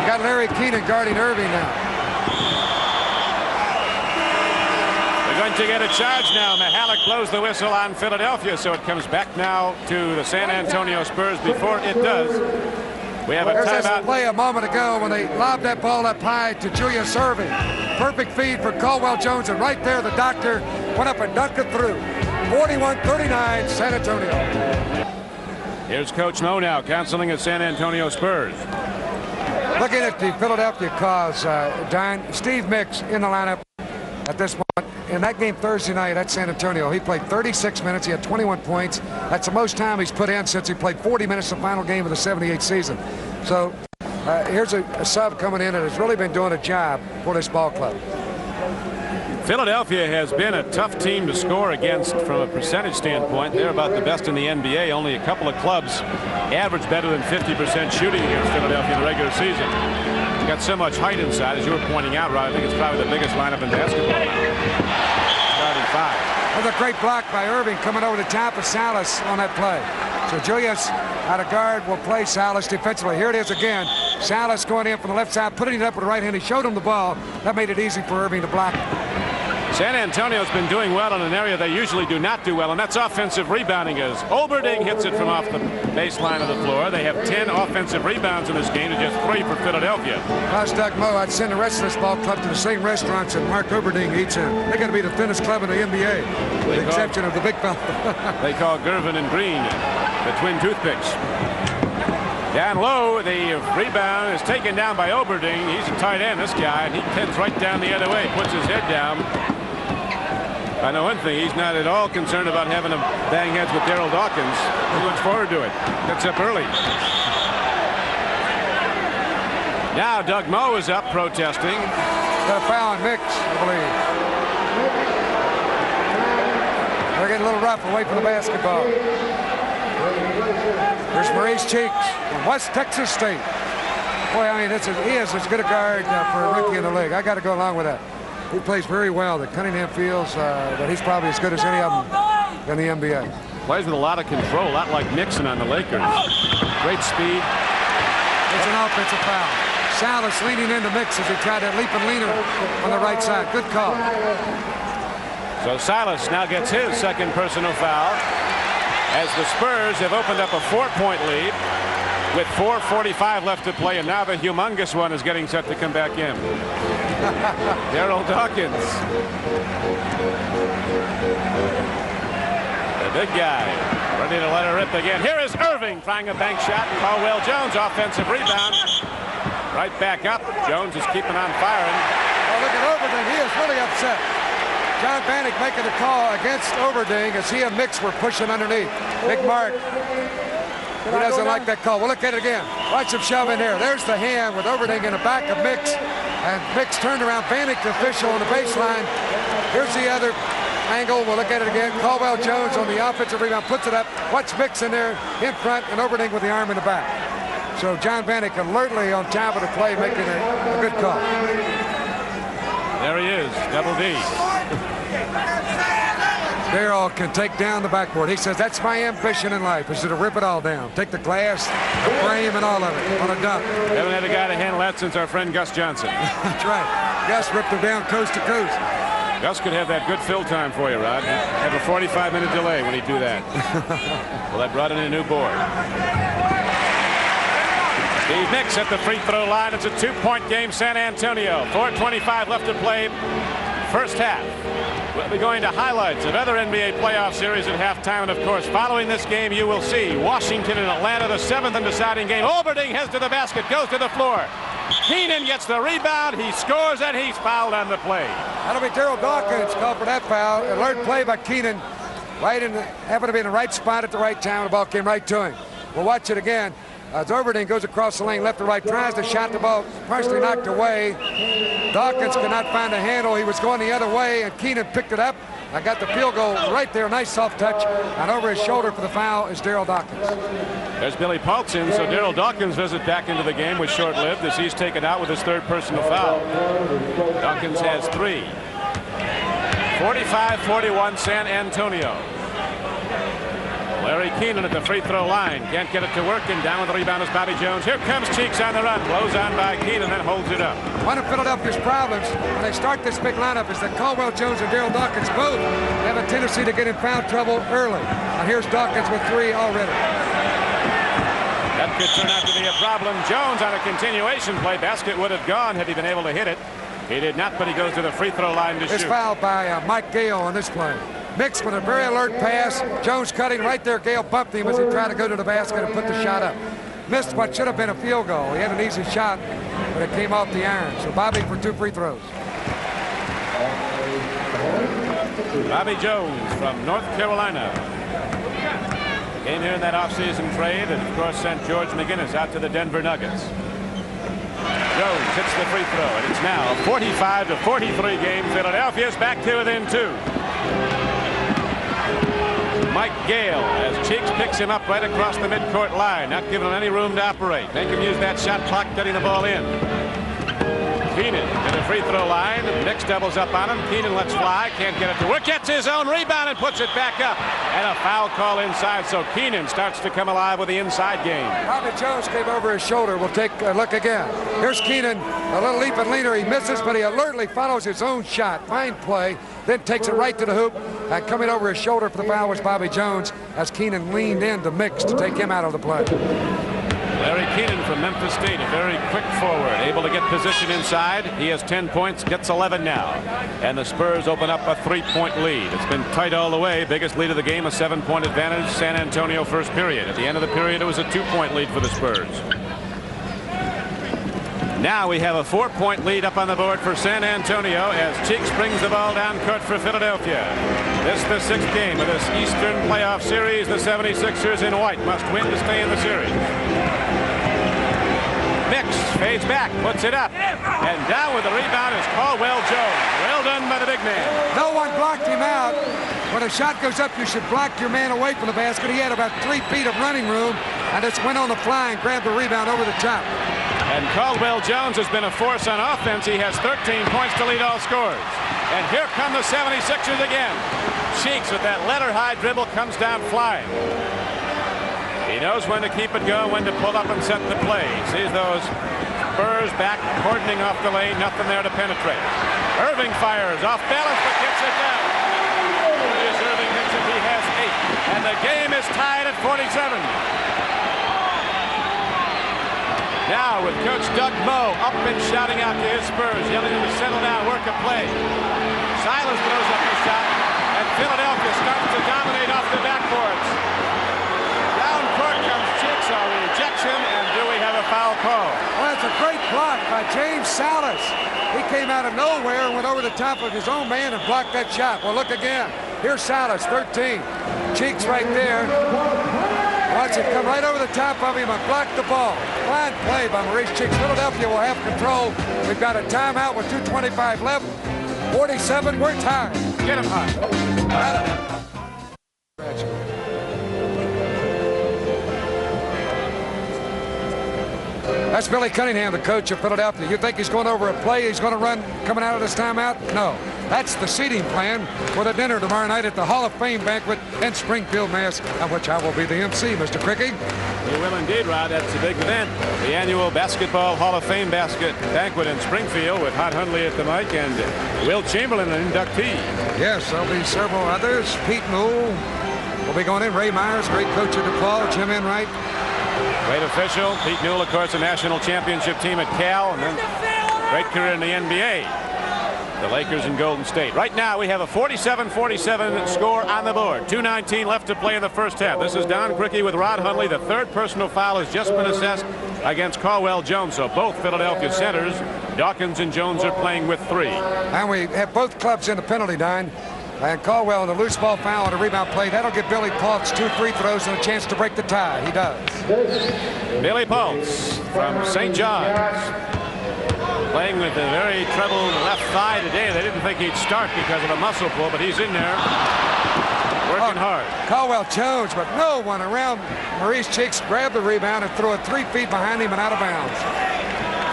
You got Larry Keenan guarding Erving now. They're going to get a charge now. Mihalik blows the whistle on Philadelphia, so it comes back now to the San Antonio Spurs. Before it does, we have a There's timeout. this play a moment ago when they lobbed that ball up high to Julius Erving. Perfect feed for Caldwell Jones, and right there the doctor went up and dunked it through. 41-39 San Antonio. Here's Coach Moe now counseling at San Antonio Spurs. Looking at the Philadelphia cause, Don, Steve Mix in the lineup at this point. In that game Thursday night at San Antonio, he played 36 minutes. He had 21 points. That's the most time he's put in since he played 40 minutes the final game of the 78 season. So here's a sub coming in that has really been doing a job for this ball club. Philadelphia has been a tough team to score against from a percentage standpoint. They're about the best in the NBA. Only a couple of clubs average better than 50% shooting against Philadelphia in the regular season. They've got so much height inside, as you were pointing out, Rod. I think it's probably the biggest lineup in basketball now. Starting 5. Another great block by Erving coming over the top of Salas on that play. So Julius out of guard will play Salas defensively. Here it is again. Salas going in from the left side, putting it up with the right hand. He showed him the ball. That made it easy for Erving to block it. San Antonio's been doing well in an area they usually do not do well, and that's offensive rebounding, as Olberding hits it from off the baseline of the floor. They have 10 offensive rebounds in this game to just 3 for Philadelphia. If I was Doug Moe, I'd send the rest of this ball club to the same restaurants that Mark Olberding eats in. They're going to be the thinnest club in the NBA, with the exception of the big fella. They call Gervin and Green the twin toothpicks. Down low, the rebound is taken down by Olberding. He's a tight end, this guy, and he heads right down the other way, puts his head down. I know one thing, he's not at all concerned about having to bang heads with Daryl Dawkins. He looks forward to it. Gets up early. Now Doug Moe is up protesting. Got a foul on Mix, I believe. They're getting a little rough away from the basketball. There's Maurice Cheeks from West Texas State. Boy, I mean, he is as good a guard for a rookie in the league. I got to go along with that. He plays very well. That Cunningham feels that he's probably as good as any of them in the NBA. Plays with a lot of control, a lot like Nixon on the Lakers. Great speed. It's an offensive foul. Salas leaning into Mix as he tried to leap and leaner on the right side. Good call. So Silas now gets his second personal foul. as the Spurs have opened up a 4-point lead with 4:45 left to play, and now the humongous one is getting set to come back in. Daryl Dawkins, the big guy, ready to let her rip again. Here is Irving trying a bank shot. Caldwell Jones offensive rebound. Right back up. Jones is keeping on firing. Oh, look at Overding. He is really upset. John Bannock making the call against Overding as he and Mix were pushing underneath. Big Mark. He doesn't like that call. We'll look at it again. Watch him shove in there. There's the hand with Overding in the back of Mix. And Mix turned around. Bannock, the official on the baseline. Here's the other angle. We'll look at it again. Caldwell Jones on the offensive rebound puts it up. Watch Mix in there in front and Overding with the arm in the back. So John Bannock alertly on top of the play, making a good call. There he is, Double D. Daryl can take down the backboard. He says, that's my ambition in life, is to rip it all down. Take the glass, the frame, and all of it on a dunk. Haven't had a guy to handle that since our friend Gus Johnson. That's right. Gus ripped him down coast to coast. Gus could have that good fill time for you, Rod. Have a 45-minute delay when he do that. Well, that brought in a new board. Steve Mix at the free throw line. It's a 2-point game, San Antonio. 4:25 left to play, first half. We'll be going to highlights of other NBA playoff series at halftime. And, of course, following this game, you will see Washington and Atlanta, the 7th and deciding game. Overding heads to the basket, goes to the floor. Keenan gets the rebound. He scores, and he's fouled on the play. That'll be Daryl Dawkins called for that foul. Alert play by Keenan. Right in the, happened to be in the right spot at the right time. The ball came right to him. We'll watch it again. As Overding goes across the lane, left to right, tries to shot the ball, partially knocked away. Dawkins could not find a handle. He was going the other way, and Keenan picked it up. I got the field goal right there. Nice soft touch. And over his shoulder for the foul is Daryl Dawkins. There's Billy Paulson. So Daryl Dawkins' visit back into the game was short-lived as he's taken out with his 3rd personal foul. Dawkins has 3. 45-41 San Antonio. Larry Keenan at the free throw line. Can't get it to work, and down with the rebound is Bobby Jones. Here comes Cheeks on the run. Blows on by Keenan, then holds it up. One of Philadelphia's problems when they start this big lineup is that Caldwell Jones and Daryl Dawkins both have a tendency to get in foul trouble early. And here's Dawkins with 3 already. That could turn out to be a problem. Jones on a continuation play. Basket would have gone had he been able to hit it. He did not, but he goes to the free throw line to shoot. It's fouled by Mike Gale on this play. Mix with a very alert pass. Jones cutting right there. Gale bumped him as he tried to go to the basket and put the shot up. Missed what should have been a field goal. He had an easy shot, but it came off the iron. So Bobby for 2 free throws. Bobby Jones from North Carolina. Came here in that offseason trade and, of course, sent George McGinnis out to the Denver Nuggets. Jones hits the free throw, and it's now a 45-43 game. Philadelphia's back to within 2. Mike Gale as Cheeks picks him up right across the midcourt line, not giving him any room to operate. Make him use that shot clock, getting the ball in. Keenan to the free throw line. Mix doubles up on him. Keenan lets fly, can't get it to work. Gets his own rebound and puts it back up. And a foul call inside, so Keenan starts to come alive with the inside game. Bobby Jones came over his shoulder. We'll take a look again. Here's Keenan, a little leap and leaner. He misses, but he alertly follows his own shot. Fine play. Then takes it right to the hoop. And coming over his shoulder for the foul was Bobby Jones as Keenan leaned in to Mix to take him out of the play. Larry Keenan from Memphis State, a very quick forward, able to get position inside. He has 10 points, gets 11 now. And the Spurs open up a 3-point lead. It's been tight all the way. Biggest lead of the game, a 7-point advantage. San Antonio first period. At the end of the period, it was a 2-point lead for the Spurs. Now we have a 4-point lead up on the board for San Antonio as Cheeks brings the ball down court for Philadelphia. This is the 6th game of this Eastern playoff series. The 76ers in white must win to stay in the series. Mix fades back, puts it up, and down with the rebound is Caldwell Jones. Well done by the big man. No one blocked him out. When a shot goes up, you should block your man away from the basket. He had about 3 feet of running room and just went on the fly and grabbed the rebound over the top. And Caldwell Jones has been a force on offense. He has 13 points to lead all scorers. And here come the 76ers again. Cheeks with that letter high dribble comes down flying. He knows when to keep it going, when to pull up and set the play. Sees those Spurs back cordoning off the lane, nothing there to penetrate. Irving fires off balance but gets it down. Here's Irving hits it. He has And the game is tied at 47. Now with Coach Doug Moe up and shouting out to his Spurs, yelling them to settle down, work a play. Silas throws up the shot, and Philadelphia starts to dominate off the backboards. Down court comes Jigsaw, rejection, and do we have a foul call? Well, it's a great block by James Salas. He came out of nowhere and went over the top of his own man and blocked that shot. Well, look again. Here's Salas, 13. Cheeks right there. Watch it come right over the top of him and block the ball. Fine play by Maurice Cheeks. Philadelphia will have control. We've got a timeout with 2:25 left. 47, we're tied. Get him high. That's Billy Cunningham, the coach of Philadelphia. You think he's going over a play he's going to run coming out of this timeout? No. That's the seating plan for the dinner tomorrow night at the Hall of Fame banquet in Springfield, Mass., of which I will be the MC, Mr. Cricky. You will indeed, Rod. That's a big event. The annual Basketball Hall of Fame banquet in Springfield with Hot Hundley at the mic and Will Chamberlain, an inductee. Yes, there'll be several others. Pete Newell will be going in. Ray Myers, great coach at DePaul. Jim Enright. Great official. Pete Newell, of course, a national championship team at Cal, and then great career in the NBA. The Lakers and Golden State. Right now, we have a 47-47 score on the board. 2:19 left to play in the first half. This is Don Cricky with Rod Hundley. The third personal foul has just been assessed against Caldwell Jones. So both Philadelphia centers, Dawkins and Jones, are playing with 3. And we have both clubs in the penalty line. And Caldwell in a loose ball foul on a rebound play. That'll give Billy Paultz 2 free throws and a chance to break the tie. He does. Billy Paultz from St. John's, playing with a very troubled left thigh today. They didn't think he'd start because of a muscle pull, but he's in there working hard. Caldwell Jones, but no one around Maurice Cheeks, grabbed the rebound and threw it 3 feet behind him and out of bounds.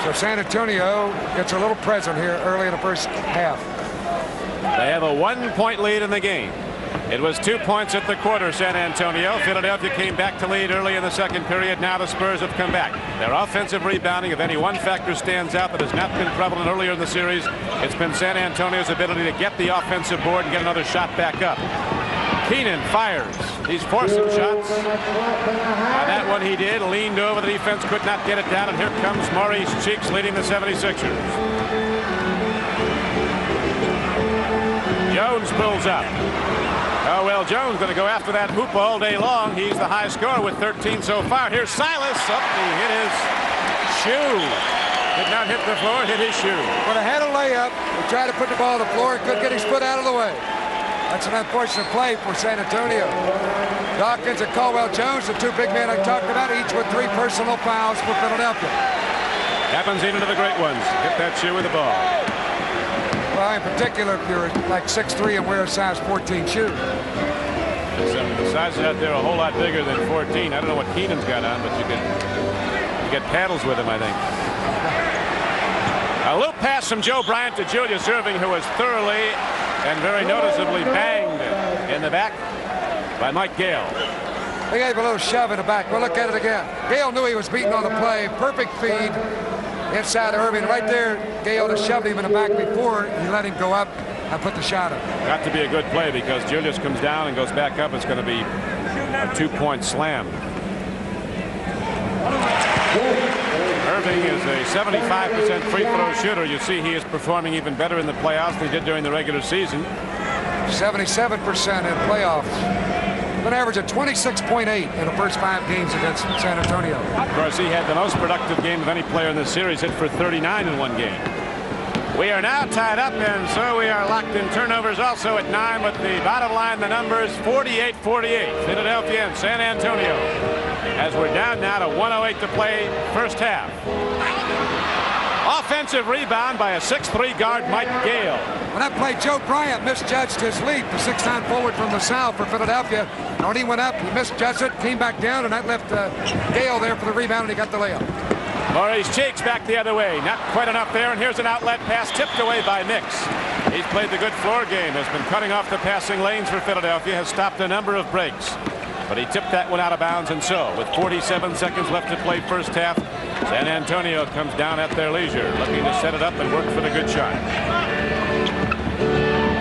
So San Antonio gets a little present here early in the first half. They have a 1-point lead in the game. It was 2 points at the quarter, San Antonio. Philadelphia came back to lead early in the second period. Now the Spurs have come back. Their offensive rebounding, if any one factor stands out that has not been prevalent earlier in the series, it's been San Antonio's ability to get the offensive board and get another shot back up. Keenan fires. He's forced some shots. On that one he did. Leaned over. The defense could not get it down. And here comes Maurice Cheeks leading the 76ers. Jones pulls up. Oh, well, Jones going to go after that hoop all day long. He's the high scorer with 13 so far. Here's Silas. Oh, he hit his shoe. Did not hit the floor, hit his shoe. When I had a layup, he tried to put the ball on the floor and couldn't get his foot out of the way. That's an unfortunate play for San Antonio. Dawkins and Caldwell Jones, the 2 big men I talked about, each with 3 personal fouls for Philadelphia. Happens even to the great ones. Hit that shoe with the ball. Well, in particular, if you're like 6'3" and wear a size 14 shoe. The sizes out there are a whole lot bigger than 14. I don't know what Keenan's got on, but you get paddles with him, I think. A loop pass from Joe Bryant to Julius Erving, who was thoroughly and very noticeably banged in the back by Mike Gale. He gave a little shove in the back. We'll look at it again. Gale knew he was beaten on the play. Perfect feed. Inside Erving, right there, Gale just shoved him in the back before he let him go up and put the shot up. Got to be a good play because Julius comes down and goes back up. It's going to be a 2-point slam. Erving is a 75% free throw shooter. You see he is performing even better in the playoffs than he did during the regular season. 77% in playoffs. An average of 26.8 in the first 5 games against San Antonio. Of course, he had the most productive game of any player in this series, hit for 39 in 1 game. We are now tied up, and so we are locked in turnovers also at 9, but the bottom line, the numbers 48-48. Philadelphia and San Antonio, as we're down now to 1:08 to play first half. Offensive rebound by a 6'3" guard, Mike Gale. When that play, Joe Bryant misjudged his lead, the 6'9" forward from the South for Philadelphia. And when he went up, he misjudged it, came back down, and that left Gale there for the rebound, and he got the layup. Maurice Cheeks back the other way. Not quite enough there, and here's an outlet pass tipped away by Mix. He's played the good floor game, has been cutting off the passing lanes for Philadelphia, has stopped a number of breaks. But he tipped that one out of bounds, and so, with 47 seconds left to play first half, San Antonio comes down at their leisure, looking to set it up and work for the good shot.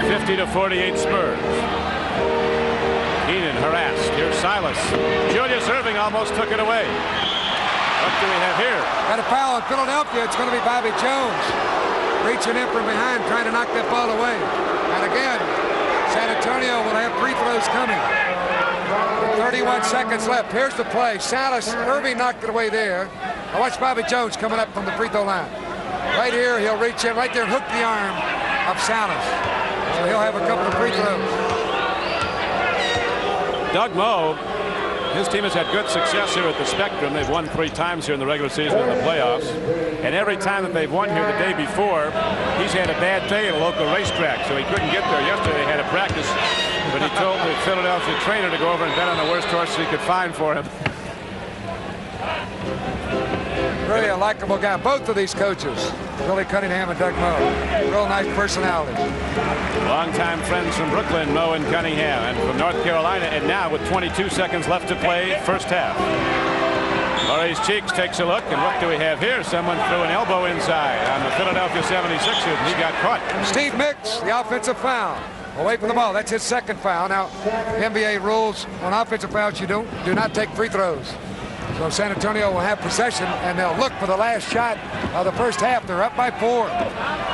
50-48 Spurs. Keenan harassed. Here's Silas. Julius Erving almost took it away. What do we have here? Got a foul in Philadelphia. It's going to be Bobby Jones reaching in from behind, trying to knock that ball away. And again, San Antonio will have free throws coming. 31 seconds left. Here's the play. Silas, Erving knocked it away there. Now watch Bobby Jones coming up from the free throw line. Right here, he'll reach in right there and hook the arm of Silas. So he'll have a couple of free throws. Doug Moe, his team has had good success here at the Spectrum. They've won 3 times here in the regular season and the playoffs. And every time that they've won here the day before, he's had a bad day at a local racetrack, so he couldn't get there. Yesterday they had a practice, but he told the Philadelphia trainer to go over and bet on the worst horse he could find for him. Really a likable guy. Both of these coaches, Billy Cunningham and Doug Moe, real nice personality. Longtime friends from Brooklyn, Moe and Cunningham, and from North Carolina. And now with 22 seconds left to play, first half. Maurice Cheeks takes a look, and what do we have here? Someone threw an elbow inside on the Philadelphia 76ers, and he got caught. Steve Mix, the offensive foul. Away from the ball. That's his second foul. Now, NBA rules on offensive fouls, you do not take free throws. So San Antonio will have possession, and they'll look for the last shot of the first half. They're up by 4.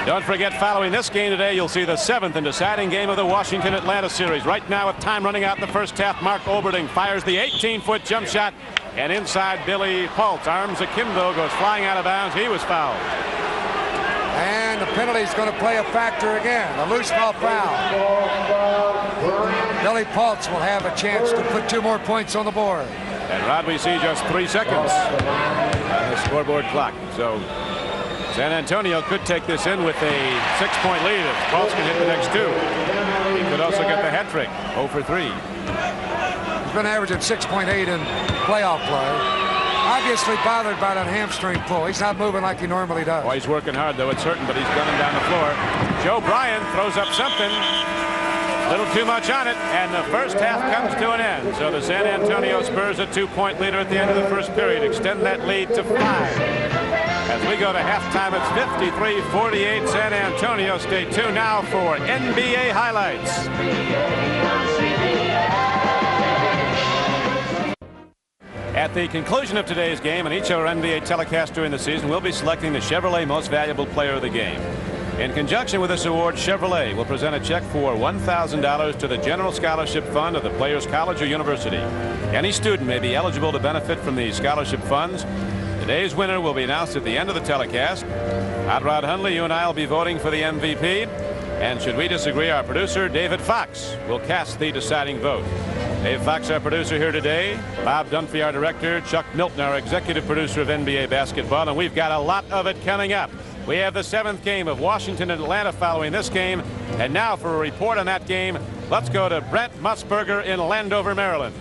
Don't forget, following this game today, you'll see the 7th and deciding game of the Washington-Atlanta series. Right now, with time running out in the first half, Mark Olberding fires the 18-foot jump shot, and inside Billy Paultz, arms akimbo, goes flying out of bounds. He was fouled. And the penalty is going to play a factor again, a loose ball foul. Billy Paultz will have a chance to put 2 more points on the board. And Rod, we see just 3 seconds on the scoreboard clock. So San Antonio could take this in with a 6-point lead if Paultz can hit the next 2. He could also get the hat trick. 0 for 3. He's been averaging 6.8 in playoff play. Obviously bothered by that hamstring pull. He's not moving like he normally does. Oh, he's working hard, though. It's hurting, but he's gunning down the floor. Joe Bryan throws up something. A little too much on it, and the first half comes to an end. So the San Antonio Spurs, a 2-point leader at the end of the first period, extend that lead to 5. As we go to halftime, it's 53-48 San Antonio. Stay tuned now for NBA highlights. At the conclusion of today's game, and each of our NBA telecasts during the season, we'll be selecting the Chevrolet Most Valuable Player of the Game. In conjunction with this award, Chevrolet will present a check for $1,000 to the General Scholarship Fund of the Players College or University. Any student may be eligible to benefit from the scholarship funds. Today's winner will be announced at the end of the telecast. Hot Rod Hundley, you and I will be voting for the MVP. And should we disagree, our producer, David Fox, will cast the deciding vote. Dave Fox, our producer here today. Bob Dunphy, our director. Chuck Milton, our executive producer of NBA basketball. And we've got a lot of it coming up. We have the 7th game of Washington and Atlanta following this game. And now for a report on that game, let's go to Brent Musburger in Landover, Maryland.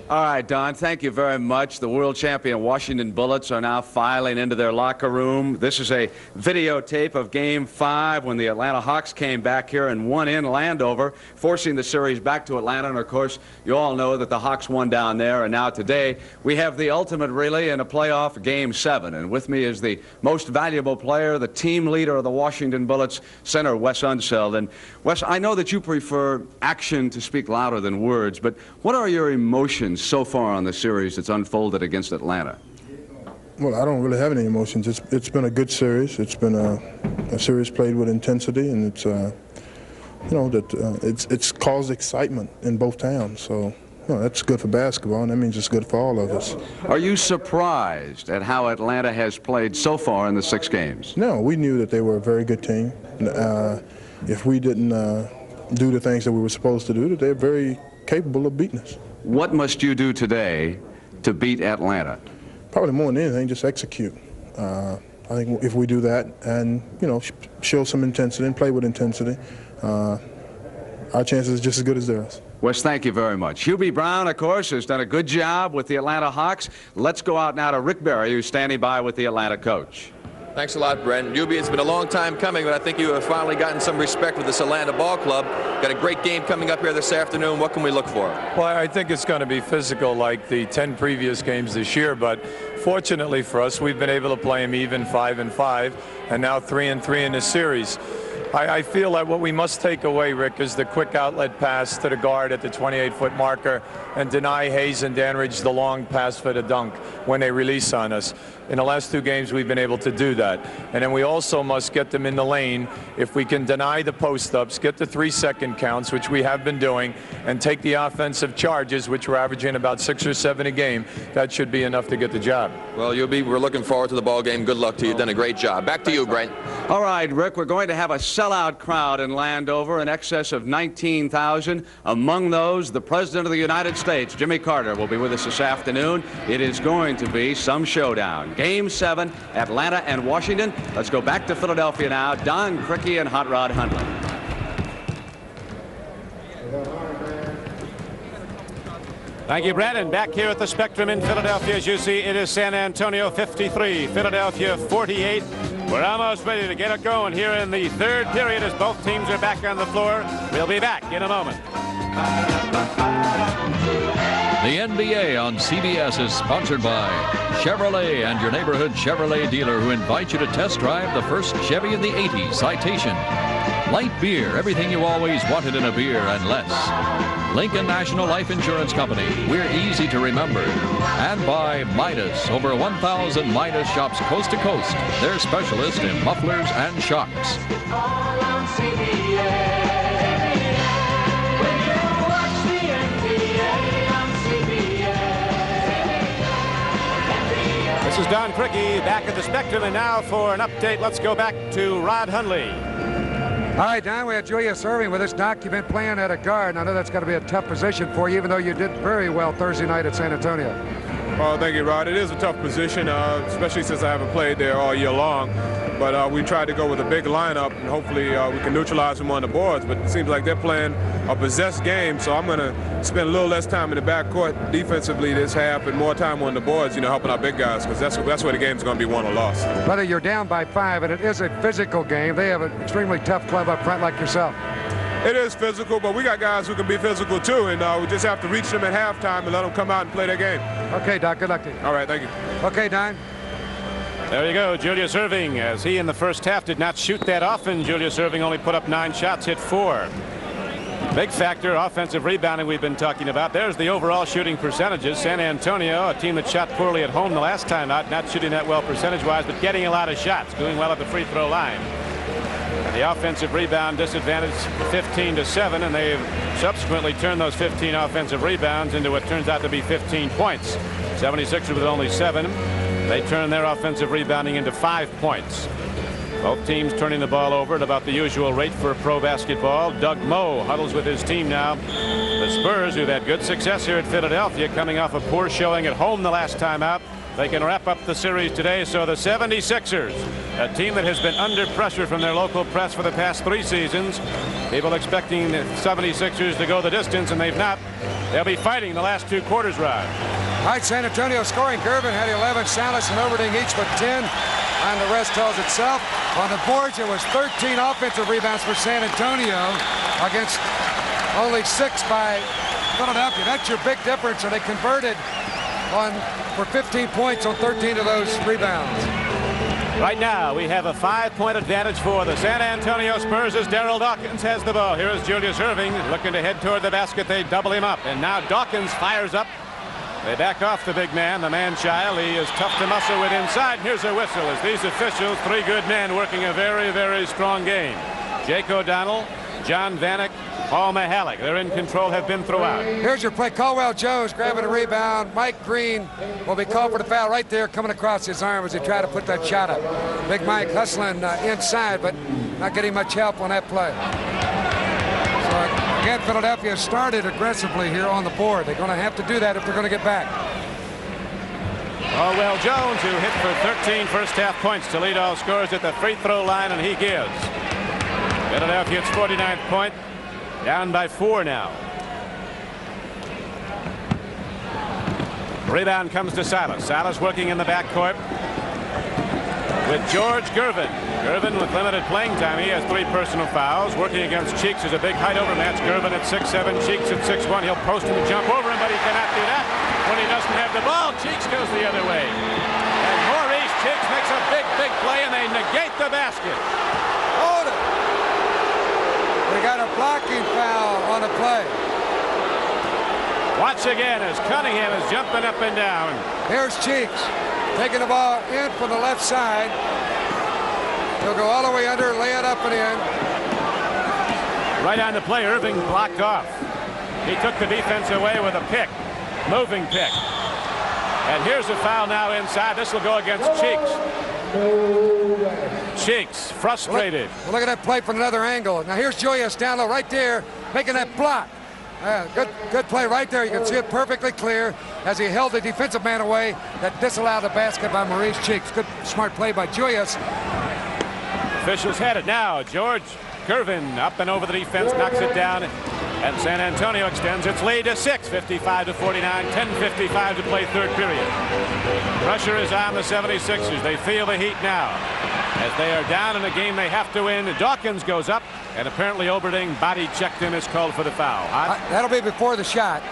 All right, Don, thank you very much. The world champion Washington Bullets are now filing into their locker room. This is a videotape of Game 5 when the Atlanta Hawks came back here and won in Landover, forcing the series back to Atlanta. And, of course, you all know that the Hawks won down there. And now today we have the ultimate, really, in a playoff, Game 7. And with me is the most valuable player, the team leader of the Washington Bullets, center Wes Unseld. And, Wes, I know that you prefer action to speak louder than words, but what are your emotions so far on the series that's unfolded against Atlanta? Well, I don't really have any emotions. It's been a good series. It's been a series played with intensity, and it's it's caused excitement in both towns. So that's good for basketball, and that means it's good for all of us. Are you surprised at how Atlanta has played so far in the 6 games? No, we knew that they were a very good team. If we didn't do the things that we were supposed to do, that they're very capable of beating us. What must you do today to beat Atlanta? Probably more than anything, just execute. I think if we do that and, show some intensity and play with intensity, our chances are just as good as theirs. Wes, thank you very much. Hubie Brown, of course, has done a good job with the Atlanta Hawks. Let's go out now to Rick Barry, who's standing by with the Atlanta coach. Thanks a lot, Brent. Hubie, it's been a long time coming, but I think you have finally gotten some respect with this Atlanta ball club. Got a great game coming up here this afternoon. What can we look for? Well, I think it's going to be physical like the 10 previous games this year, but fortunately for us, we've been able to play them even 5-5, and now 3-3 in this series. I feel that what we must take away, Rick, is the quick outlet pass to the guard at the 28-foot marker and deny Hayes and Danridge the long pass for the dunk when they release on us. In the last 2 games, we've been able to do that. And then we also must get them in the lane. If we can deny the post-ups, get the 3-second counts, which we have been doing, and take the offensive charges, which we're averaging about 6 or 7 a game, that should be enough to get the job. Well, we're looking forward to the ball game. Good luck to you. You've done a great job. Back to you, Brent. All right, Rick, we're going to have a sellout crowd in Landover in excess of 19,000. Among those, the President of the United States, Jimmy Carter, will be with us this afternoon. It is going to be some showdown. Game 7, Atlanta and Washington. Let's go back to Philadelphia now. Don Criqui and Hot Rod Hundley. Thank you, Brandon. Back here at the Spectrum in Philadelphia, as you see, it is San Antonio 53, Philadelphia 48. We're almost ready to get it going here in the 3rd period as both teams are back on the floor. We'll be back in a moment. The NBA on CBS is sponsored by Chevrolet and your neighborhood Chevrolet dealer who invite you to test drive the first Chevy in the 80s Citation. Light beer, everything you always wanted in a beer and less. Lincoln National Life Insurance Company, we're easy to remember. And by Midas, over 1,000 Midas shops coast to coast. They're specialists in mufflers and shocks. This is Don Criqui back at the Spectrum, and now for an update, let's go back to Rod Hundley. All right, Don, we have Julius Erving with us. Doc, you've been playing at a guard, and I know that's got to be a tough position for you, even though you did very well Thursday night at San Antonio. Oh, thank you, Rod. It is a tough position, especially since I haven't played there all year long. But we tried to go with a big lineup, and hopefully we can neutralize them on the boards. But it seems like they're playing a possessed game, so I'm going to spend a little less time in the backcourt defensively this half and more time on the boards, helping our big guys, because that's where the game's going to be won or lost. Brother, you're down by 5, and it is a physical game. They have an extremely tough club up front like yourself. It is physical, but we got guys who can be physical too, and we just have to reach them at halftime and let them come out and play their game. Okay, Doc, good luck to you. All right, thank you. Okay, Don. There you go, Julius Erving. As he in the first half did not shoot that often, Julius Erving only put up 9 shots, hit 4. Big factor, offensive rebounding we've been talking about. There's the overall shooting percentages. San Antonio, a team that shot poorly at home the last time out, not shooting that well percentage-wise, but getting a lot of shots, doing well at the free throw line. And the offensive rebound disadvantage 15-7, and they've subsequently turned those 15 offensive rebounds into what turns out to be 15 points. 76ers with only 7. They turn their offensive rebounding into 5 points. Both teams turning the ball over at about the usual rate for pro basketball. Doug Moe huddles with his team now. The Spurs, who've had good success here at Philadelphia, coming off a poor showing at home the last time out. They can wrap up the series today. So the 76ers, a team that has been under pressure from their local press for the past 3 seasons. People expecting the 76ers to go the distance, and they've not. They'll be fighting the last 2 quarters, Rod. All right, San Antonio scoring. Gervin had 11, Salas and Overding each with 10, and the rest tells itself. On the boards, it was 13 offensive rebounds for San Antonio against only 6 by Philadelphia. That's your big difference, and they converted for 15 points on 13 of those rebounds. Right now, we have a 5-point advantage for the San Antonio Spurs as Darryl Dawkins has the ball. Here is Julius Erving looking to head toward the basket. They double him up, and now Dawkins fires up. They back off the big man, the man-child. He is tough to muscle with inside. Here's a whistle as these officials, 3 good men working a very, very strong game. Jake O'Donnell, John Vanek, Paul Mihalik. They're in control, have been throughout. Here's your play. Caldwell Jones grabbing a rebound. Mike Green will be called for the foul right there, coming across his arm as he tried to put that shot up. Big Mike hustling inside, but not getting much help on that play. So again, Philadelphia started aggressively here on the board. They're going to have to do that if they're going to get back. Caldwell Jones, who hit for 13 first-half points to lead all scorers at the free throw line, and he gives. Philadelphia, its 49th point. Down by 4 now. Rebound comes to Silas. Silas working in the backcourt with George Gervin. Gervin with limited playing time. He has 3 personal fouls. Working against Cheeks is a big height overmatch. Gervin at 6'7", Cheeks at 6'1". He'll post him and jump over him, but he cannot do that. When he doesn't have the ball, Cheeks goes the other way. And Maurice Cheeks makes a big, big play, and they negate the basket. Hold it. got a blocking foul on the play. Watch again as Cunningham is jumping up and down. Here's Cheeks taking the ball in from the left side. He'll go all the way under, lay it up and in. Right on the play, Irving blocked off. He took the defense away with a pick, moving pick. And here's a foul now inside. This will go against Cheeks. Cheeks frustrated. Look at that play from another angle. Now here's Julius down low right there, making that block. Good play right there. You can see it perfectly clear as he held the defensive man away that disallowed the basket by Maurice Cheeks. Good, smart play by Julius. Officials had it now. George Gervin up and over the defense, knocks it down, and San Antonio extends its lead to 6, 55-49, 10:55 to play third period. Pressure is on the 76ers. They feel the heat now as they are down in a game they have to win. Dawkins goes up, and apparently Oberding body checked him, is called for the foul. That'll be before the shot.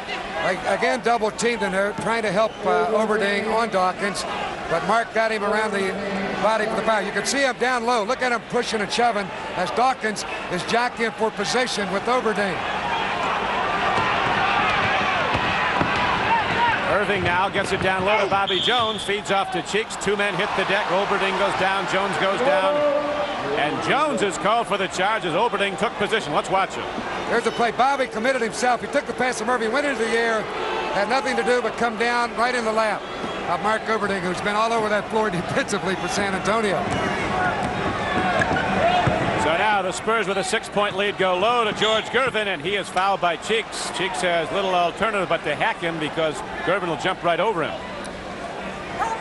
Again, double teamed, and they're trying to help Oberding on Dawkins, but Mark got him around the body for the foul. You can see him down low. Look at him pushing and shoving as Dawkins is jockeying for position with Oberding. Irving now gets it down low to Bobby Jones, feeds off to Cheeks. Two men hit the deck. Oberding goes down. Jones goes down. And Jones is called for the charge as Oberding took position. Let's watch it. Here's the play. Bobby committed himself. He took the pass from Irving, went into the air, had nothing to do but come down right in the lap of Mark Oberding, who's been all over that floor defensively for San Antonio. So now the Spurs with a 6-point lead go low to George Gervin, and he is fouled by Cheeks. Cheeks has little alternative but to hack him because Gervin will jump right over him.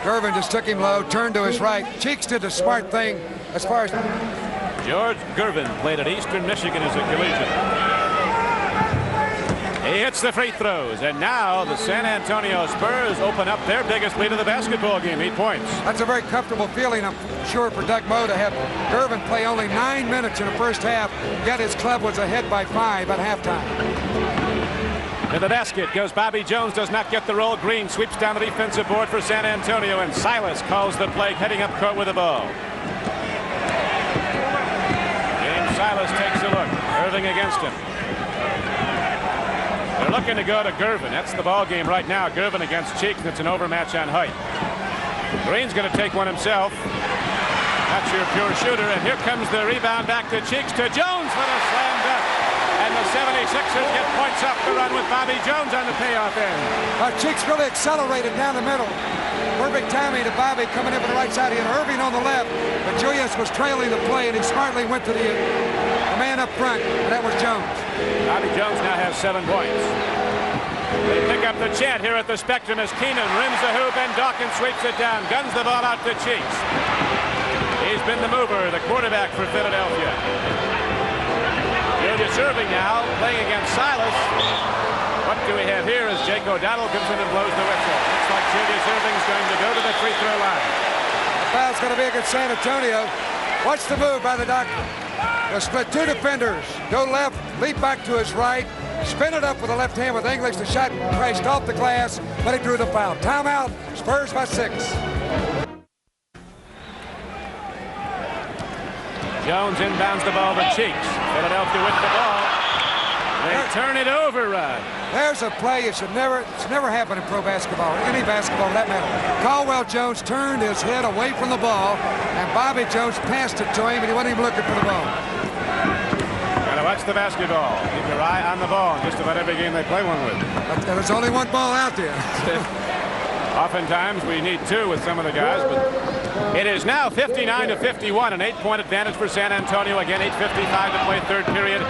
Gervin just took him low, turned to his right. Cheeks did the smart thing as far as... George Gervin played at Eastern Michigan as a collegiate. He hits the free throws, and now the San Antonio Spurs open up their biggest lead of the basketball game, 8 points. That's a very comfortable feeling, I'm sure, for Doug Moe to have Gervin play only 9 minutes in the first half, yet his club was ahead by 5 at halftime. To the basket goes Bobby Jones, does not get the roll. Green sweeps down the defensive board for San Antonio, and Silas calls the play, heading up court with the ball. James Silas takes a look. Irving against him. They're looking to go to Gervin. That's the ball game right now. Gervin against Cheeks, and it's an overmatch on height. Green's going to take one himself. That's your pure shooter, and here comes the rebound back to Cheeks to Jones for the slam dunk. And the 76ers get points off the run with Bobby Jones on the payoff end. Cheeks really accelerated down the middle. Perfect timing to Bobby coming in from the right side. He had Irving on the left, but Julius was trailing the play, and he smartly went to the man up front, and that was Jones. Bobby Jones now has 7 points. They pick up the chant here at the Spectrum as Keenan rims the hoop, and Dawkins sweeps it down, guns the ball out to Cheeks. He's been the mover, the quarterback for Philadelphia. Julius Irving now playing against Silas. What do we have here as Jake O'Donnell comes in and blows the whistle? Looks like Julius Irving's going to go to the free throw line. The foul's going to be against San Antonio. Watch the move by the doctor. They'll split 2 defenders. Go left, leap back to his right, spin it up with the left hand with English. The shot crashed off the glass, but he drew the foul. Timeout, Spurs by 6. Jones inbounds the ball to Cheeks. Philadelphia with the ball. They turn it over, Rod. There's a play it should never happen in pro basketball, or any basketball for that matter. Caldwell Jones turned his head away from the ball, and Bobby Jones passed it to him, and he wasn't even looking for the ball. Gotta watch the basketball. Keep your eye on the ball. Just about every game they play one with. But there's only one ball out there. Oftentimes we need 2 with some of the guys, but it is now 59-51, an 8-point advantage for San Antonio. Again, 8:55 to play third period.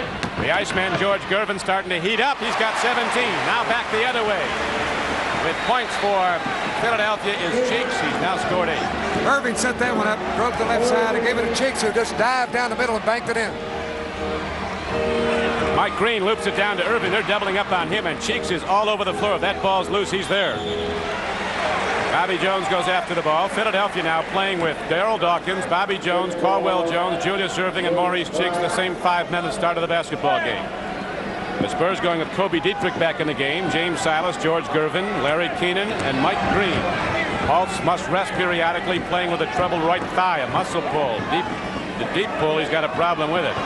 The Iceman George Gervin starting to heat up. He's got 17. Now back the other way. With points for Philadelphia is Cheeks. He's now scored 8. Irving set that one up, drove to the left side, and gave it to Cheeks, who just dived down the middle and banked it in. Mike Green loops it down to Irving. They're doubling up on him, and Cheeks is all over the floor. If that ball's loose, he's there. Bobby Jones goes after the ball. Philadelphia now playing with Darryl Dawkins, Bobby Jones, Caldwell Jones, Julius Irving, and Maurice Cheeks, the same 5 men at the start of the basketball game. The Spurs going with Kobe Dietrich back in the game, James Silas, George Gervin, Larry Keenan, and Mike Green. Holtz must rest periodically, playing with a troubled right thigh, a muscle pull. The deep pull, he's got a problem with it.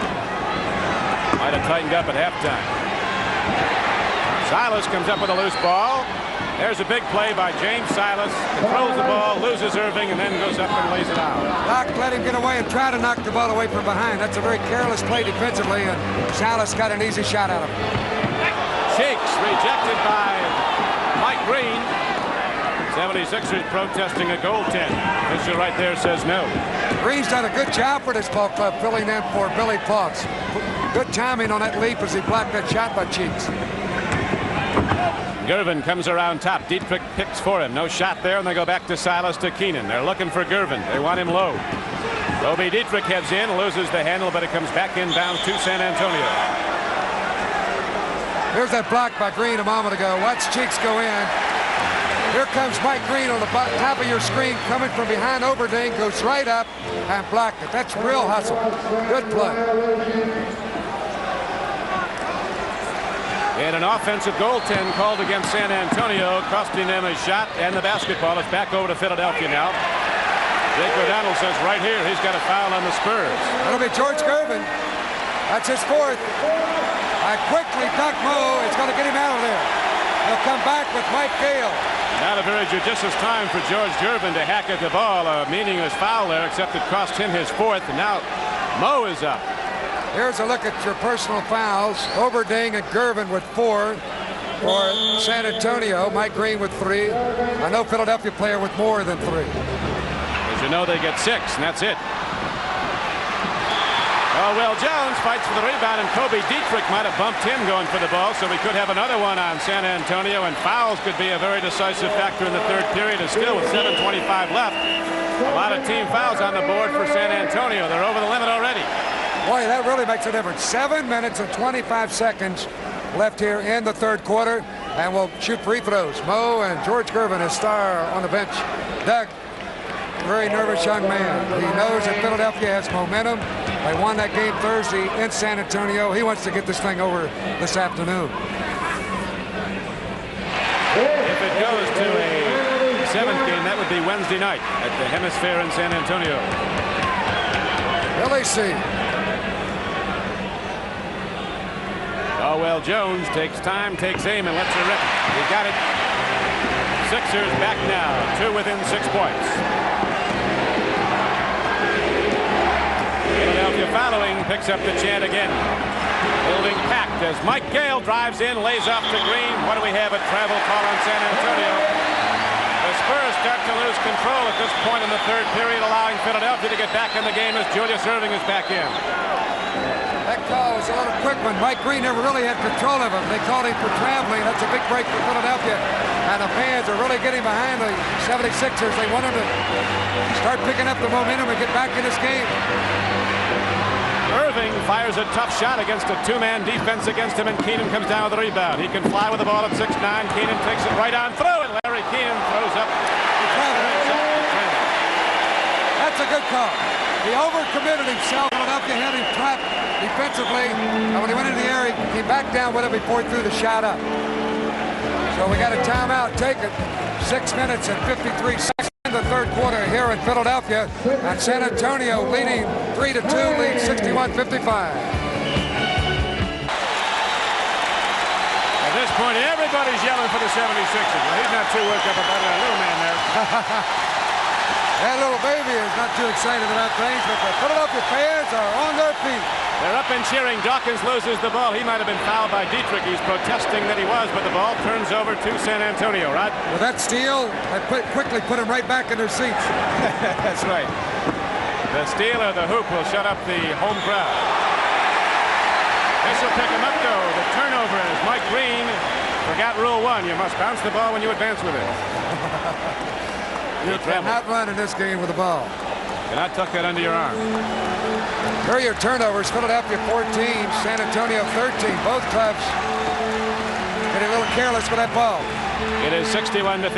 Might have tightened up at halftime. Silas comes up with a loose ball. There's a big play by James Silas. Controls the ball, loses Irving, and then goes up and lays it out. Locke let him get away and try to knock the ball away from behind. That's a very careless play defensively, and Silas got an easy shot out of him. Cheeks rejected by Mike Green. 76ers protesting a goaltend. Official right there says no. Green's done a good job for this ball club, filling in for Billy Potts. Good timing on that leap as he blocked that shot by Cheeks. Gervin comes around top. Dietrich picks for him. No shot there, and they go back to Silas to Keenan. They're looking for Gervin. They want him low. Toby Dietrich heads in, loses the handle, but it comes back inbound to San Antonio. Here's that block by Green a moment ago. Watch Cheeks go in. Here comes Mike Green on the top of your screen, coming from behind Oberding, goes right up and blocked it. That's real hustle. Good play. And an offensive goaltend called against San Antonio, costing them a shot and the basketball. It's back over to Philadelphia now. Jake O'Donnell says right here he's got a foul on the Spurs. That'll be George Gervin. That's his fourth. Quickly, Doug Moe is going to get him out of there. He'll come back with Mike Gale. Not a very judicious time for George Gervin to hack at the ball. A meaningless foul there, except it cost him his fourth. And now Moe is up. Here's a look at your personal fouls. Oberding and Gervin with 4 for San Antonio. Mike Green with 3. I know Philadelphia player with more than 3. As you know, they get 6, and that's it. Oh, Will Jones fights for the rebound, and Kobe Dietrich might have bumped him going for the ball, so we could have another one on San Antonio, and fouls could be a very decisive factor in the third period, and still with 7:25 left. A lot of team fouls on the board for San Antonio. They're over the limit already. Boy, that really makes a difference. 7 minutes and 25 seconds left here in the third quarter, and we'll shoot free throws. Moe and George Gervin, his star on the bench. Doug, very nervous young man. He knows that Philadelphia has momentum. They won that game Thursday in San Antonio. He wants to get this thing over this afternoon. If it goes to a 7th game, that would be Wednesday night at the Hemisphere in San Antonio. Billy C. Oh, well, Jones takes time, takes aim, and lets her rip. He got it. Sixers back now, 2 within 6 points. Philadelphia following, picks up the chant again. Building packed as Mike Gale drives in, lays off to Green. What do we have? A travel call on San Antonio. The Spurs start to lose control at this point in the third period, allowing Philadelphia to get back in the game as Julius Erving is back in. That call was a little quick one. Mike Green never really had control of him. They called him for traveling. That's a big break for Philadelphia. And the fans are really getting behind the 76ers. They want him to start picking up the momentum and get back in this game. Irving fires a tough shot against a 2-man defense against him, and Keenan comes down with the rebound. He can fly with the ball at 6'9". Keenan takes it right on through, and Larry Keenan throws up. That's a good call. He overcommitted himself. Philadelphia had him trapped defensively, and when he went into the air, he came back down with it before he threw the shot up. So we got a timeout. Take it. 6 minutes and 53 seconds in the third quarter here in Philadelphia, and San Antonio leading 3-2, lead 61-55. At this point, everybody's yelling for the 76ers. Well, he's not too worked up about that little man there. That little baby is not too excited about things, but the Philadelphia fans are on their feet. They're up and cheering. Dawkins loses the ball. He might have been fouled by Dietrich. He's protesting that he was, but the ball turns over to San Antonio, Rod. With that steal, I quickly put them right back in their seats. That's right. The steal or the hoop will shut up the home crowd. This will pick him up, though. The turnover is Mike Green. Forgot rule 1. You must bounce the ball when you advance with it. You cannot run in this game with the ball. Cannot tuck that under your arm. Here are your turnovers. Philadelphia 14, San Antonio 13. Both clubs getting a little careless with that ball. It is 61-55.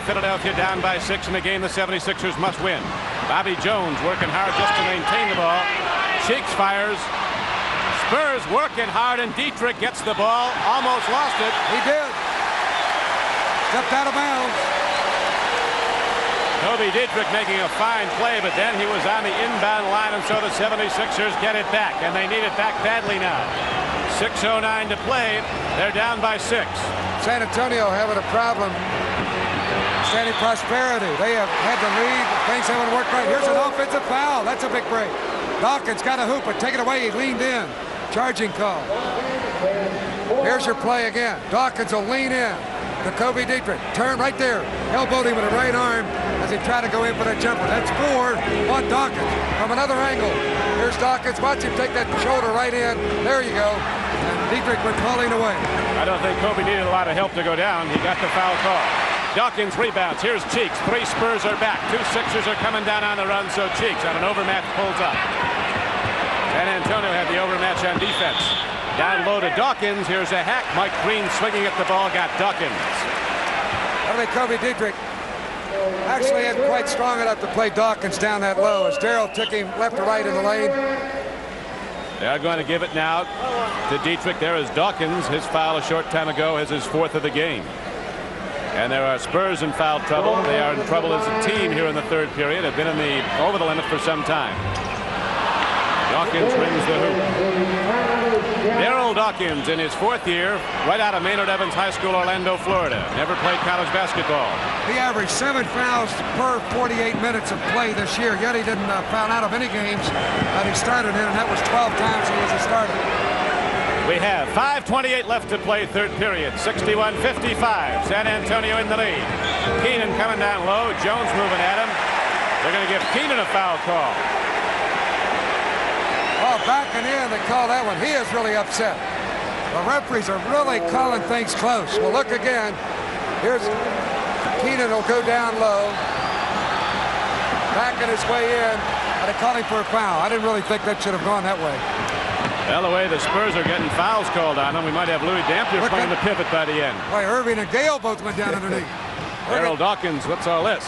Philadelphia down by 6 in the game the 76ers must win. Bobby Jones working hard just to maintain the ball. Cheeks fires. Spurs working hard, and Dietrich gets the ball. Almost lost it. He did. Stepped out of bounds. Toby Dietrich making a fine play, but then he was on the inbound line, and so the 76ers get it back, and they need it back badly now. 6:09 to play. They're down by 6. San Antonio having a problem. Standing Prosperity. They have had the lead. Things haven't worked right. Here's an offensive foul. That's a big break. Dawkins got a hoop, but take it away. He leaned in. Charging call. Here's your play again. Dawkins will lean in. Kobe Dietrich. Turn right there. Elbowed him with a right arm as he tried to go in for that jumper. That's 4 on Dawkins. From another angle. Here's Dawkins. Watch him take that shoulder right in. There you go. And Dietrich went falling away. I don't think Kobe needed a lot of help to go down. He got the foul call. Dawkins rebounds. Here's Cheeks. 3 Spurs are back. 2 Sixers are coming down on the run, so Cheeks on an overmatch pulls up. San Antonio had the overmatch on defense. Down low to Dawkins. Here's a hack. Mike Green swinging at the ball. Got Dawkins. I think Kobe Dietrich actually isn't quite strong enough to play Dawkins down that low as Darrell took him left to right in the lane. They are going to give it now to Dietrich. There is Dawkins. His foul a short time ago is his 4th of the game. And there are Spurs in foul trouble. They are in trouble as a team here in the 3rd period. Have been over the limit for some time. Dawkins rings the hoop. Darrell Dawkins in his 4th year, right out of Maynard Evans High School, Orlando, Florida. Never played college basketball. He averaged 7 fouls per 48 minutes of play this year, yet he didn't foul out of any games that he started in, and that was 12 times he was a starter. We have 5:28 left to play 3rd period. 61-55. San Antonio in the lead. Keenan coming down low. Jones moving at him. They're going to give Keenan a foul call. Oh, backing in, they call that one. He is really upset. The referees are really calling things close. Well, look again. Here's Keenan will go down low. Backing his way in. And they call him for a foul. I didn't really think that should have gone that way. Well, the way the Spurs are getting fouls called on them, we might have Louis Dampier playing the pivot by the end. Boy, Irving and Gale both went down underneath. Darrell Dawkins, what's all this?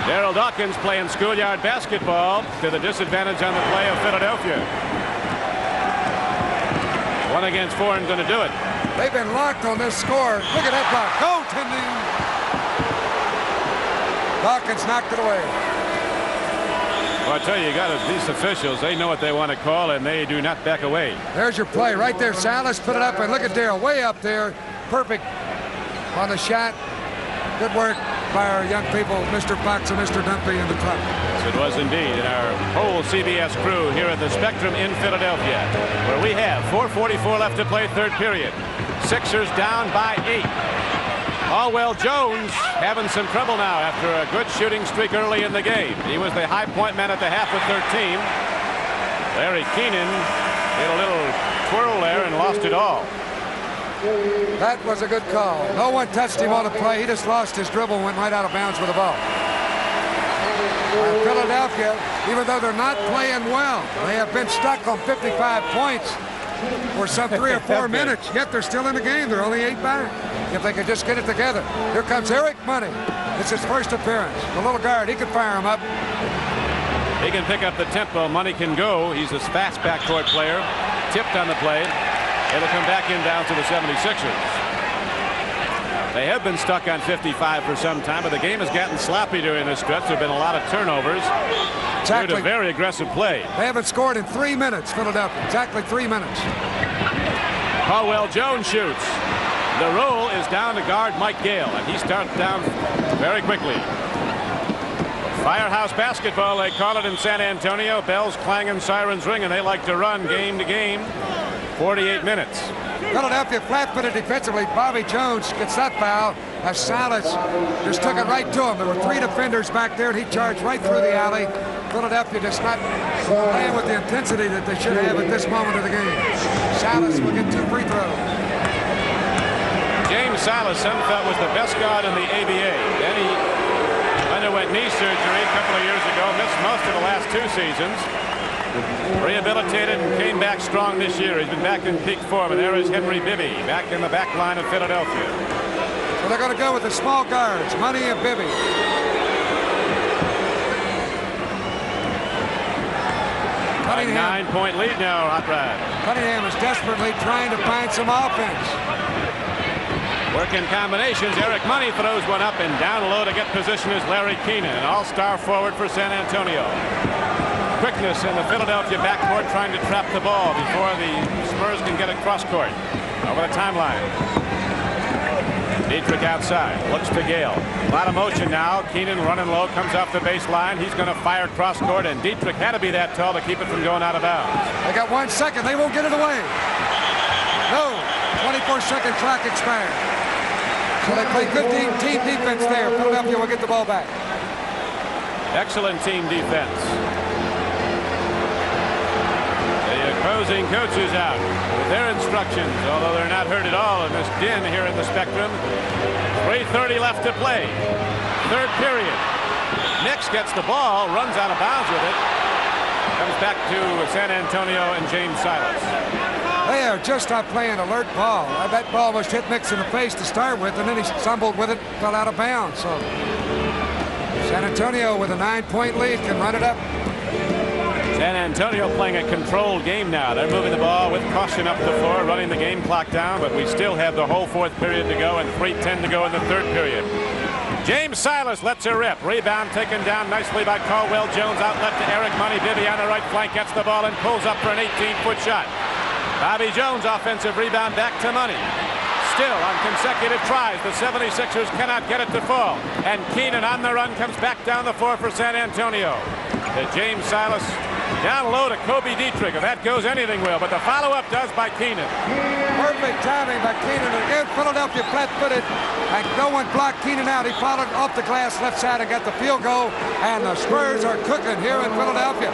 Darrell Dawkins playing schoolyard basketball to the disadvantage on the play of Philadelphia. 1 against 4 and going to do it. They've been locked on this score. Look at that block. Go, Tindy. Dawkins knocked it away. Well, I tell you, these officials, they know what they want to call, and they do not back away. There's your play right there. Salas put it up, and look at Darrell way up there. Perfect on the shot. Good work by our young people, Mr. Fox and Mr. Dumpy in the club. Yes, it was indeed. And our whole CBS crew here at the Spectrum in Philadelphia, where we have 4:44 left to play 3rd period. Sixers down by 8. Caldwell Jones having some trouble now after a good shooting streak early in the game. He was the high point man at the half with 13. Larry Keenan did a little twirl there and lost it all. That was a good call. No one touched him on the play. He just lost his dribble and went right out of bounds with the ball. Philadelphia, even though they're not playing well, they have been stuck on 55 points for some 3 or 4 minutes, yet they're still in the game. They're only 8 back. If they could just get it together. Here comes Eric Money. It's his 1st appearance. The little guard, he can fire him up. He can pick up the tempo. Money can go. He's a fast backcourt player. Tipped on the play. It'll come back in down to the 76ers. They have been stuck on 55 for some time, but the game has gotten sloppy during this stretch. There have been a lot of turnovers. Exactly. Due to very aggressive play. They haven't scored in 3 minutes, Philadelphia. Exactly 3 minutes. Caldwell Jones shoots. The roll is down to guard Mike Gale, and he starts down very quickly. Firehouse basketball, they call it in San Antonio. Bells clang and sirens ring, and they like to run game to game. 48 minutes. Philadelphia flat-footed defensively. Bobby Jones gets that foul as Salas just took it right to him. There were 3 defenders back there, and he charged right through the alley. Philadelphia just not playing with the intensity that they should have at this moment of the game. Salas will get 2 free throws. James Salas, some felt, was the best guard in the ABA. Then he underwent knee surgery a couple of years ago, missed most of the last 2 seasons. Rehabilitated and came back strong this year. He's been back in peak form, and there is Henry Bibby back in the back line of Philadelphia. So they're going to go with the small guards, Money and Bibby. A 9-point lead now, Hot Rod. Cunningham is desperately trying to find some offense. Working combinations. Eric Money throws one up, and down low to get position is Larry Keenan, an all-star forward for San Antonio. quickness in the Philadelphia backcourt trying to trap the ball before the Spurs can get it cross court. Over the timeline. Dietrich outside, looks to Gale. A lot of motion now. Keenan running low, comes off the baseline. He's going to fire cross court, and Dietrich had to be that tall to keep it from going out of bounds. They got 1 second. They won't get it away. No. 24-second clock expired. So they play good team defense there. Philadelphia will get the ball back. Excellent team defense. The opposing coaches out with their instructions, although they're not heard at all in this din here in the Spectrum. 3:30 left to play. Third period. Nix gets the ball, runs out of bounds with it. Comes back to San Antonio and James Silas. They are just not playing alert ball. That ball almost hit Nix in the face to start with, and then he stumbled with it, fell out of bounds. So San Antonio with a 9-point lead can run it up. San Antonio playing a controlled game now. They're moving the ball with caution up the floor, running the game clock down, but we still have the whole fourth period to go and 3:10 to go in the third period. James Silas lets her rip. Rebound taken down nicely by Caldwell Jones. Outlet to Eric Money. Bibby on the right flank gets the ball and pulls up for an 18-foot shot. Bobby Jones offensive rebound back to Money. Still on consecutive tries, the 76ers cannot get it to fall. And Keenan on the run comes back down the floor for San Antonio. To James Silas. Down low to Kobe Dietrich. If that goes, anything will. But the follow-up does by Keenan. Perfect timing by Keenan. Again, Philadelphia flat-footed. And no one blocked Keenan out. He followed off the glass left side and got the field goal. And the Spurs are cooking here in Philadelphia.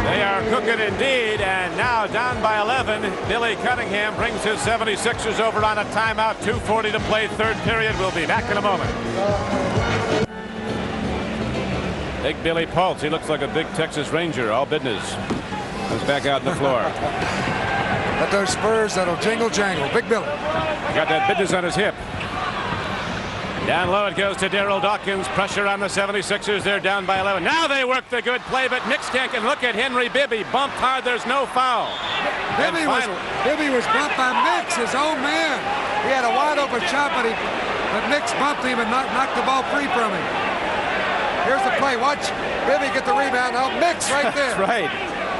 They are cooking indeed. And now down by 11. Billy Cunningham brings his 76ers over on a timeout. 2:40 to play. Third period. We'll be back in a moment. Big Billy Pulse. He looks like a big Texas Ranger. All business. Comes back out on the floor. But those Spurs that'll jingle jangle. Big Billy. Got that business on his hip. Down low it goes to Daryl Dawkins. Pressure on the 76ers. They're down by 11. Now they work the good play, but Nix can't. And look at Henry Bibby. Bumped hard. There's no foul. Bibby was bumped by Nix, his own man. He had a wide open shot, but Nix bumped him and knocked the ball free from him. Here's the play. Watch Bibby get the rebound. Oh, Nix right there. That's right.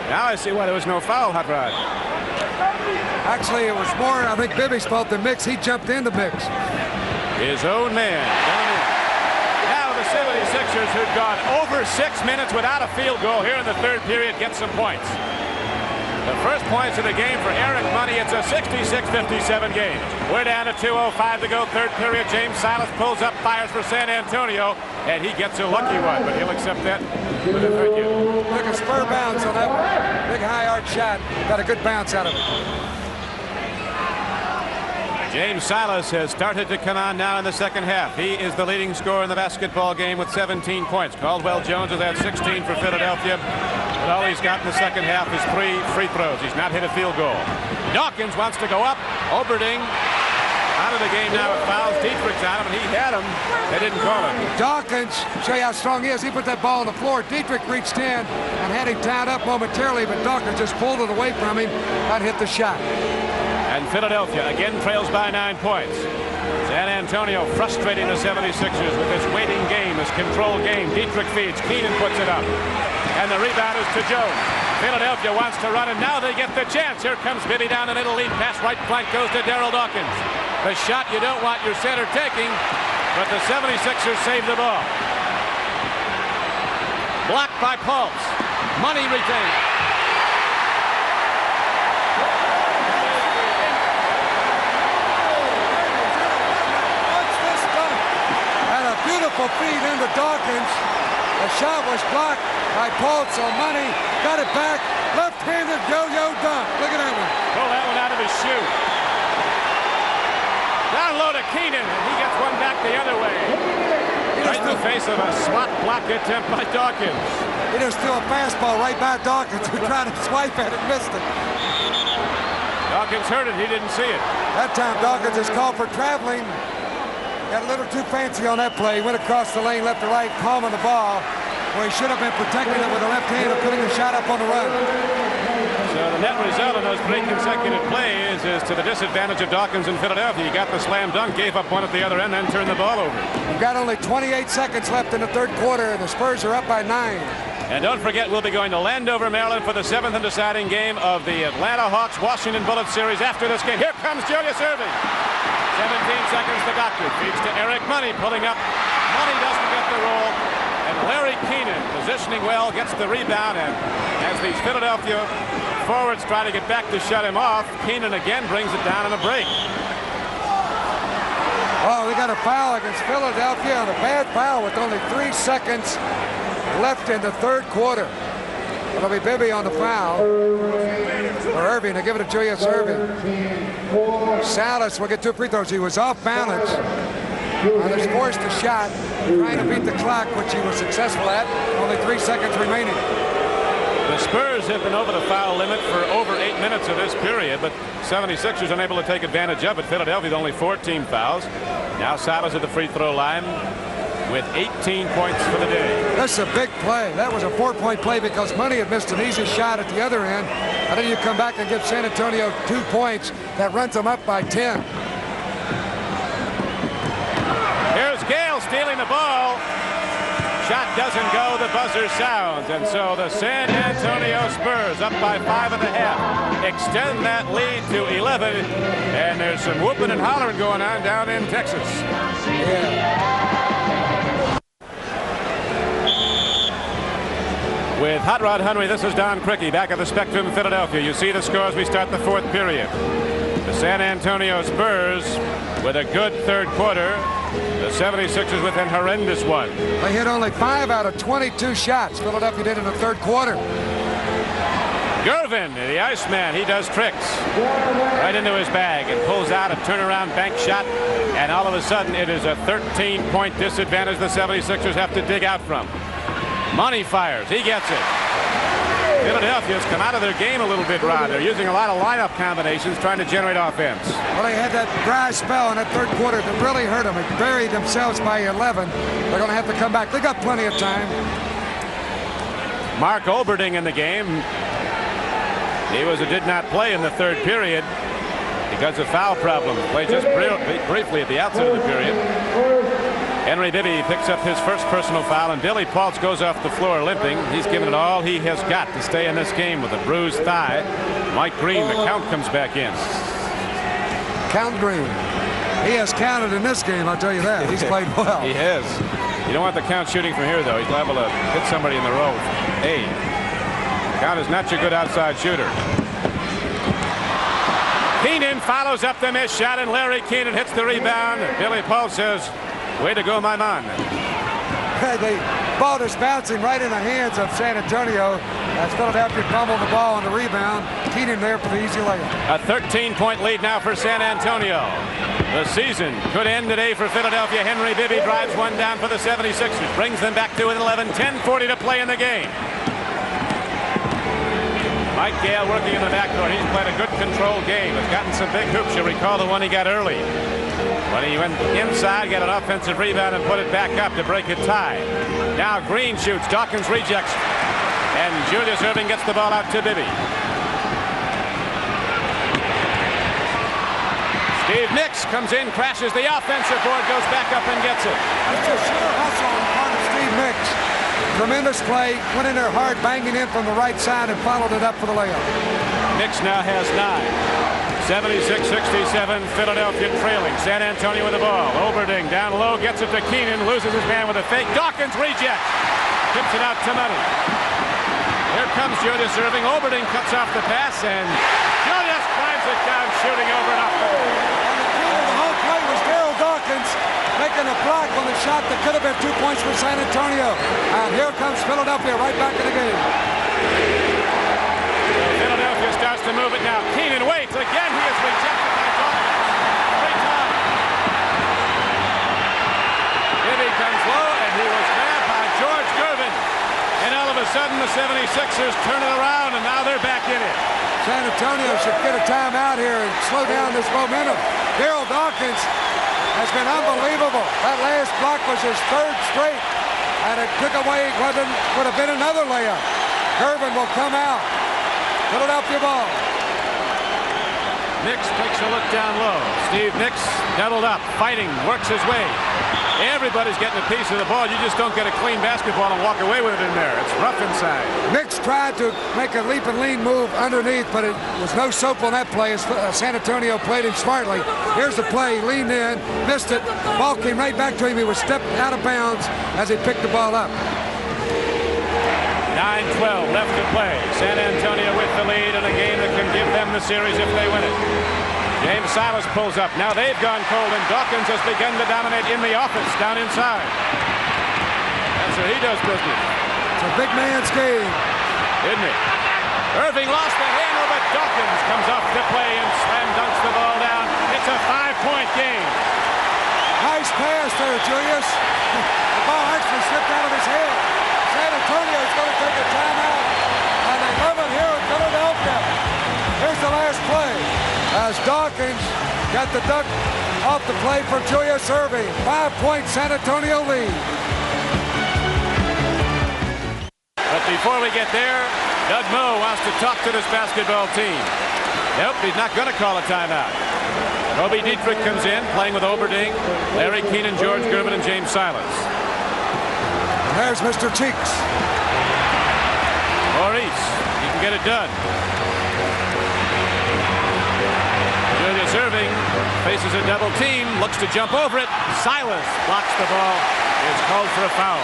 Now I see why there was no foul, Hot Rod. Actually, it was more, I think, Bibby's fault than Mix. He jumped into Mix. His own man. Now the 76ers, who've gone over 6 minutes without a field goal here in the third period, get some points. The first points of the game for Eric Money. It's a 66-57 game. We're down to 2:05 to go. Third period. James Silas pulls up, fires for San Antonio, and he gets a lucky one, but he'll accept that with a thank you. Took a spur bounce on that one. Big high arch shot. Got a good bounce out of it. James Silas has started to come on now in the second half. He is the leading scorer in the basketball game with 17 points. Caldwell Jones has had 16 for Philadelphia. But all he's got in the second half is 3 free throws. He's not hit a field goal. Dawkins wants to go up. Oberding out of the game now with fouls. Dietrich's on him, and he had him. They didn't call him. Dawkins, show you how strong he is. He put that ball on the floor. Dietrich reached in and had him tied up momentarily, but Dawkins just pulled it away from him and hit the shot. And Philadelphia again trails by 9 points. San Antonio frustrating the 76ers with this waiting game, this controlled game. Dietrich feeds. Keenan puts it up. And the rebound is to Jones. Philadelphia wants to run, and now they get the chance. Here comes Bibby down the middle. Lead pass right flank goes to Daryl Dawkins. The shot you don't want your center taking, but the 76ers save the ball. Blocked by Pulse. Money retained. Beautiful feed into Dawkins. The shot was blocked by Pulse on Money. Got it back. Left-handed yo-yo dunk. Look at that one. Pull that one out of his shoe. Down low to Keenan, and he gets one back the other way. Right in the face of a slot block attempt by Dawkins. He just threw a fastball right by Dawkins, who tried to swipe at it, missed it. Dawkins heard it. He didn't see it. That time Dawkins is called for traveling. Got a little too fancy on that play. Went across the lane, left to right, palming the ball, where he should have been protecting it with the left hand and putting the shot up on the run. So the net result of those 3 consecutive plays is to the disadvantage of Dawkins in Philadelphia. He got the slam dunk, gave up one at the other end, then turned the ball over. We've got only 28 seconds left in the third quarter, and the Spurs are up by 9. And don't forget, we'll be going to Landover, Maryland for the 7th and deciding game of the Atlanta Hawks Washington Bullets series. After this game, here comes Julius Erving. 17 seconds, the doctor feeds to Eric Money, pulling up. Money doesn't get the roll. And Larry Keenan, positioning well, gets the rebound. And as these Philadelphia forwards try to get back to shut him off, Keenan again brings it down in a break. Oh, we got a foul against Philadelphia, and a bad foul with only 3 seconds left in the third quarter. It'll be Bibby on the foul. For Erving, they give it to Julius Erving. Salas will get 2 free throws. He was off balance. And has forced a shot, trying to beat the clock, which he was successful at. Only 3 seconds remaining. The Spurs have been over the foul limit for over 8 minutes of this period, but 76ers unable to take advantage of it. Philadelphia with only 14 fouls. Now Salas at the free throw line with 18 points for the day. That's a big play. That was a 4-point play because Money had missed an easy shot at the other end. And then you come back and give San Antonio 2 points. That runs them up by 10. Here's Gale stealing the ball. Shot doesn't go, the buzzer sounds, and so the San Antonio Spurs up by 5.5 extend that lead to 11, and there's some whooping and hollering going on down in Texas. With Hot Rod Henry, this is Don Criqui back at the Spectrum in Philadelphia. You see the score as we start the 4th period. The San Antonio Spurs with a good third quarter. The 76ers with an horrendous one. They hit only 5 out of 22 shots. Philadelphia did in the third quarter. Gervin, the Iceman, he does tricks right into his bag and pulls out a turnaround bank shot, and all of a sudden it is a 13-point disadvantage the 76ers have to dig out from. Money fires, he gets it. Philadelphia's come out of their game a little bit, Ron. They're using a lot of lineup combinations trying to generate offense. Well, they had that dry spell in that third quarter that really hurt them. They buried themselves by 11. They're going to have to come back. They got plenty of time. Mark Olberding in the game. He did not play in the third period because of foul problems. Played just briefly at the outset of the period. Henry Bibby picks up his first personal foul, and Billy Paultz goes off the floor limping. He's given it all he has got to stay in this game with a bruised thigh. Mike Green, the count comes back in. Count Green. He has counted in this game, I'll tell you that. He's played well. He has. You don't want the count shooting from here, though. He's liable to hit somebody in the row. Hey, Count is not your good outside shooter. Keenan follows up the missed shot, and Larry Keenan hits the rebound. Billy Paultz says, way to go, my man. The ball is bouncing right in the hands of San Antonio as Philadelphia fumbled the ball on the rebound. Keenan there for the easy layup. A 13-point lead now for San Antonio. The season could end today for Philadelphia. Henry Bibby drives one down for the 76ers. Brings them back to an 11. 10:40 to play in the game. Mike Gale working in the backcourt. He's played a good control game. Has gotten some big hoops. You'll recall the one he got early. When he went inside, got an offensive rebound and put it back up to break a tie. Now Green shoots. Dawkins rejects. And Julius Erving gets the ball out to Bibby. Steve Nicks comes in, crashes the offensive board, goes back up and gets it. It's a sure hustle on the part of Steve Nicks. Tremendous play. Went in there hard, banging in from the right side and followed it up for the layup. Nicks now has 9. 76-67, Philadelphia trailing. San Antonio with the ball. Olberding down low, gets it to Keenan, loses his man with a fake. Dawkins rejects. Tips it out to Money. Here comes Julius Erving. Olberding cuts off the pass, and Julius climbs it down, shooting over and off the goal. The whole play was Daryl Dawkins making a block on the shot that could have been 2 points for San Antonio. And here comes Philadelphia right back in the game. Philadelphia starts to move it now. Keenan waits again. He is rejected by Dawkins 3 times. Bibby comes low, and he was grabbed by George Gervin. And all of a sudden, the 76ers turn it around, and now they're back in it. San Antonio should get a timeout here and slow down this momentum. Daryl Dawkins has been unbelievable. That last block was his 3rd straight, and it took away what would have been another layup. Gervin will come out. Philadelphia ball. Nicks takes a look down low. Steve Nicks doubled up, fighting, works his way. Everybody's getting a piece of the ball. You just don't get a clean basketball and walk away with it in there. It's rough inside. Mix tried to make a leap and lean move underneath, but it was no soap on that play as San Antonio played him smartly. Here's the play. He leaned in, missed it. Ball came right back to him. He was stepped out of bounds as he picked the ball up. 9:12 left to play. San Antonio with the lead in a game that can give them the series if they win it. James Silas pulls up. Now they've gone cold, and Dawkins has begun to dominate in the offense down inside. That's where he does business. It's a big man's game. Isn't it? Irving lost the handle, but Dawkins comes off the play and slam dunks the ball down. It's a 5-point game. Nice pass there, Julius. The ball actually slipped out of his head. San Antonio is going to take a timeout, and they love it here in Philadelphia. Here's the last play as Dawkins got the dunk off the play for Julius Irving. 5-point San Antonio lead. But before we get there, Doug Moe wants to talk to this basketball team. Nope, he's not going to call a timeout. Kobe Dietrich comes in, playing with Oberding, Larry Keenan, George Gervin, and James Silas. There's Mr. Cheeks. Maurice, he can get it done. Julius Irving faces a double team, looks to jump over it. Silas blocks the ball. It's called for a foul.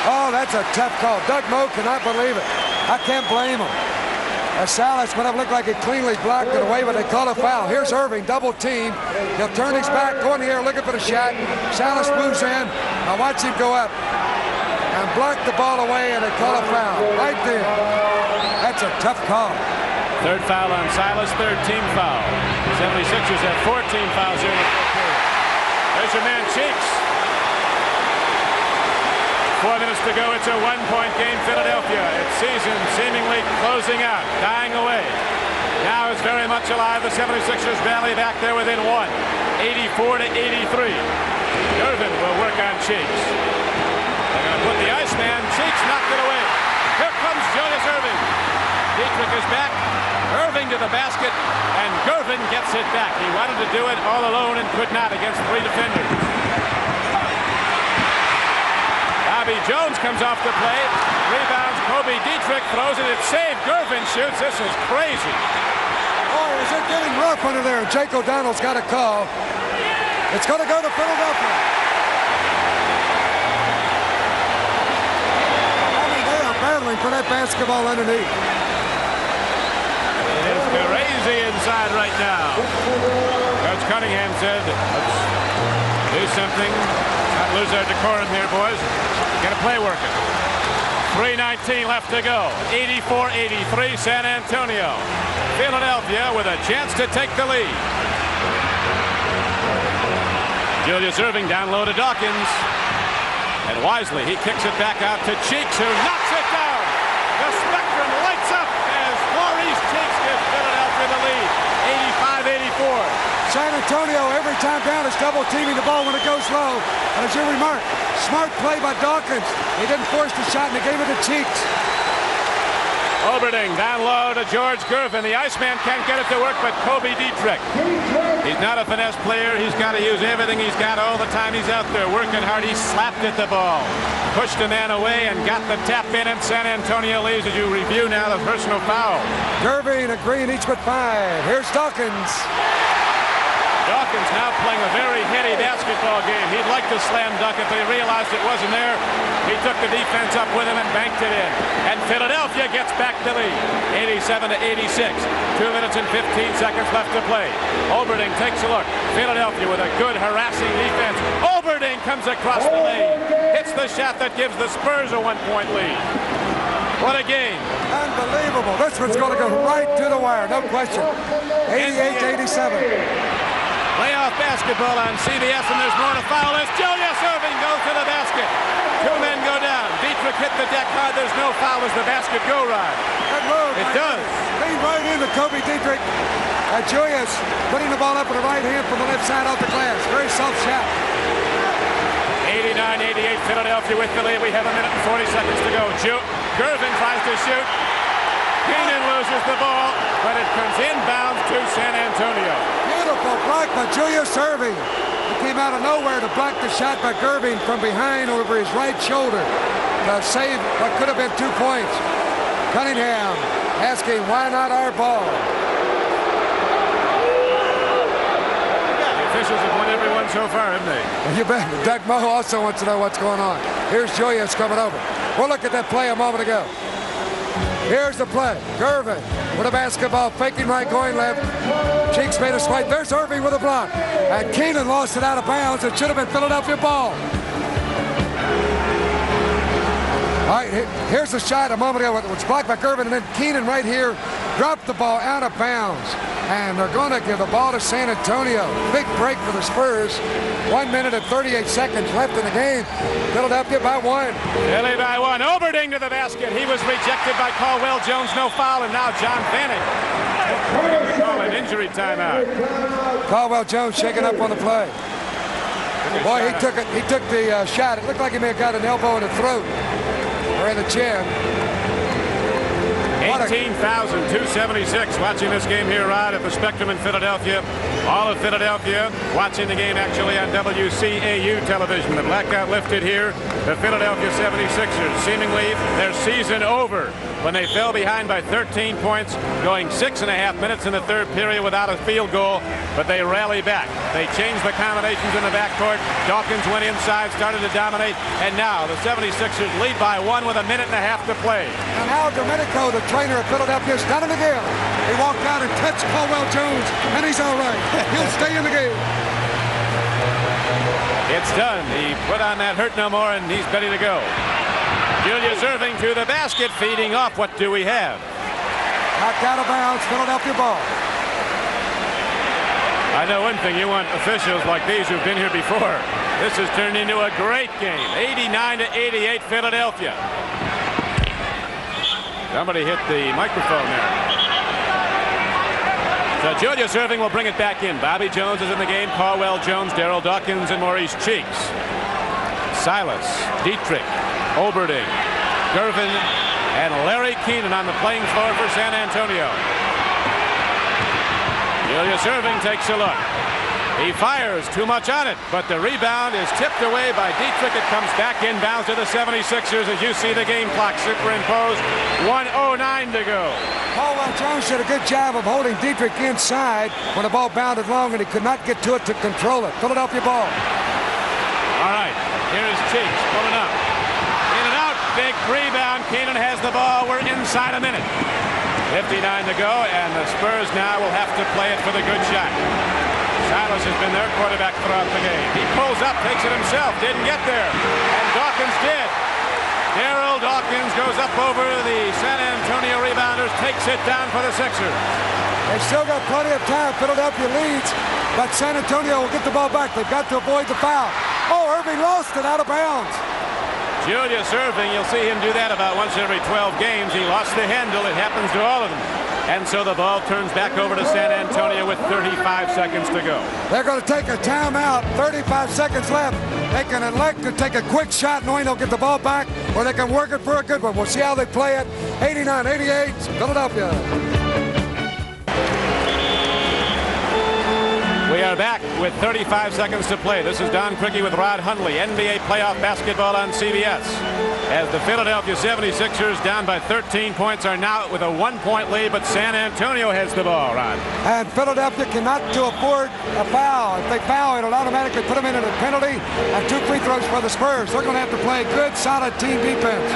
Oh, that's a tough call. Doug Moe cannot believe it. I can't blame him. As Silas went up, looked like he cleanly blocked it away, but they call a foul. Here's Irving, double team. He'll turn his back, go in the air, looking for the shot. Silas moves in. Now watch him go up and block the ball away, and they call a foul right there. That's a tough call. Third foul on Silas, third team foul. 76ers have 14 fouls here in the fourth period. There's your man Cheeks. 4 minutes to go. It's a 1-point game, Philadelphia. Its season seemingly closing out, dying away. Now it's very much alive. The 76ers rally back there within 1. 84-83. Gervin will work on Cheeks. They're going to put the Iceman. Cheeks knocked it away. Here comes Julius Irving. Dietrich is back. Irving to the basket, and Gervin gets it back. He wanted to do it all alone and could not against 3 defenders. Bobby Jones comes off the play. Rebounds. Kobe Dietrich throws it. It's saved. Gervin shoots. This is crazy. Oh, is it getting rough under there? Jake O'Donnell's got a call. It's going to go to Philadelphia. I mean, they are battling for that basketball underneath. It is crazy inside right now. Coach Cunningham said, let's do something. Not lose our decorum here, boys. Get a play working. 3:19 left to go. 84-83 San Antonio. Philadelphia with a chance to take the lead. Julius Irving down low to Dawkins. And wisely, he kicks it back out to Cheeks, who knocks it down. The spectrum lights up as Maurice Cheeks gives Philadelphia the lead. 85-84. San Antonio, every time down, is double teaming the ball when it goes low. And as you remark, smart play by Dawkins. He didn't force the shot, and he gave it to Cheeks. Oberding down low to George Gervin. The Iceman can't get it to work, but Kobe Dietrich. He's not a finesse player. He's got to use everything he's got all the time he's out there working hard. He slapped at the ball, pushed a man away, and got the tap in, and San Antonio leads as you review now the personal foul. Gervin and Green each with 5. Here's Dawkins. Dawkins now playing a very heady basketball game. He'd like to slam dunk it, but he realized it wasn't there. He took the defense up with him and banked it in. And Philadelphia gets back to lead, 87-86. 2 minutes and 15 seconds left to play. Oberding takes a look. Philadelphia with a good harassing defense. Oberding comes across the lane. Hits the shot that gives the Spurs a 1-point lead. What a game. Unbelievable. This one's going to go right to the wire, no question. 88-87. Playoff basketball on CBS, and there's more to foul as Julius Irving goes to the basket. 2 men go down. Dietrich hit the deck hard. There's no foul as the basket go right. Good move. It does. Lean right into Kobe Dietrich. Julius putting the ball up with the right hand from the left side off the glass. Very soft shot. 89-88 Philadelphia with the lead. We have 1 minute and 40 seconds to go. Gervin tries to shoot. Keenan loses the ball, but it comes inbounds to San Antonio. Beautiful block by Julius Irving. The came out of nowhere to block the shot by Gervin from behind over his right shoulder to save what could have been 2 points. Cunningham asking, why not our ball? The officials have won everyone so far, haven't they? You bet. Doug Moe also wants to know what's going on. Here's Julius coming over. We'll look at that play a moment ago. Here's the play. Gervin with a basketball, faking right, going left. Cheeks made a swipe. There's Irving with a block. And Keenan lost it out of bounds. It should have been Philadelphia ball. All right, here's the shot a moment ago. It was blocked by Gervin, and then Keenan right here dropped the ball out of bounds. And they're going to give the ball to San Antonio. Big break for the Spurs. 1 minute and 38 seconds left in the game. Philadelphia by 1. Philly by 1. Oberding to the basket. He was rejected by Caldwell Jones. No foul. And now John Vanek. Call an injury timeout. Caldwell Jones shaking up on the play. Boy, he took it. He took the shot. It looked like he may have got an elbow in the throat or in the chin. 18,276 watching this game here, Rod, at the Spectrum in Philadelphia. All of Philadelphia watching the game actually on WCAU television. The blackout lifted here. The Philadelphia 76ers, seemingly their season over when they fell behind by 13 points, going 6.5 minutes in the third period without a field goal, but they rally back. They changed the combinations in the backcourt. Dawkins went inside, started to dominate, and now the 76ers lead by 1 with 1.5 minutes to play. And Al Domenico, the trainer of Philadelphia, is done it again. He walked out and touched Caldwell Jones, and he's all right. He'll stay in the game. It's done. He put on that hurt no more, and he's ready to go. Julius Irving to the basket, feeding off. What do we have? Knocked out of bounds, Philadelphia ball. I know one thing. You want officials like these who've been here before. This has turned into a great game. 89-88 Philadelphia. Somebody hit the microphone there. So Julius Irving will bring it back in. Bobby Jones is in the game. Caldwell Jones, Daryl Dawkins, and Maurice Cheeks. Silas, Dietrich, Oberding, Gervin, and Larry Keenan on the playing floor for San Antonio. Julius Irving takes a look. He fires too much on it, but the rebound is tipped away by Dietrich. It comes back inbounds to the 76ers as you see the game clock superimposed. 1:09 to go. Caldwell Jones did a good job of holding Dietrich inside when the ball bounded long, and he could not get to it to control it. Philadelphia ball. All right, here is Cheeks pulling up. In and out, big rebound. Keenan has the ball. We're inside a minute. 59 to go, and the Spurs now will have to play it for the good shot. Silas has been their quarterback throughout the game. He pulls up, takes it himself, didn't get there, and Dawkins did. Daryl Dawkins goes up over the San Antonio rebounders, takes it down for the Sixers. They've still got plenty of time. Philadelphia leads, but San Antonio will get the ball back. They've got to avoid the foul. Oh, Irving lost it out of bounds. Julius Irving, you'll see him do that about once every 12 games. He lost the handle. It happens to all of them. And so the ball turns back over to San Antonio with 35 seconds to go. They're going to take a timeout. 35 seconds left. They can elect to take a quick shot knowing they'll get the ball back, or they can work it for a good one. We'll see how they play it. 89-88, Philadelphia. We are back with 35 seconds to play. This is Don Criqui with Rod Hundley. NBA playoff basketball on CBS. As the Philadelphia 76ers, down by 13 points, are now with a 1-point lead, but San Antonio has the ball, Rod. And Philadelphia cannot afford a foul. If they foul, it'll automatically put them in a penalty and 2 free throws for the Spurs. They're going to have to play good, solid team defense.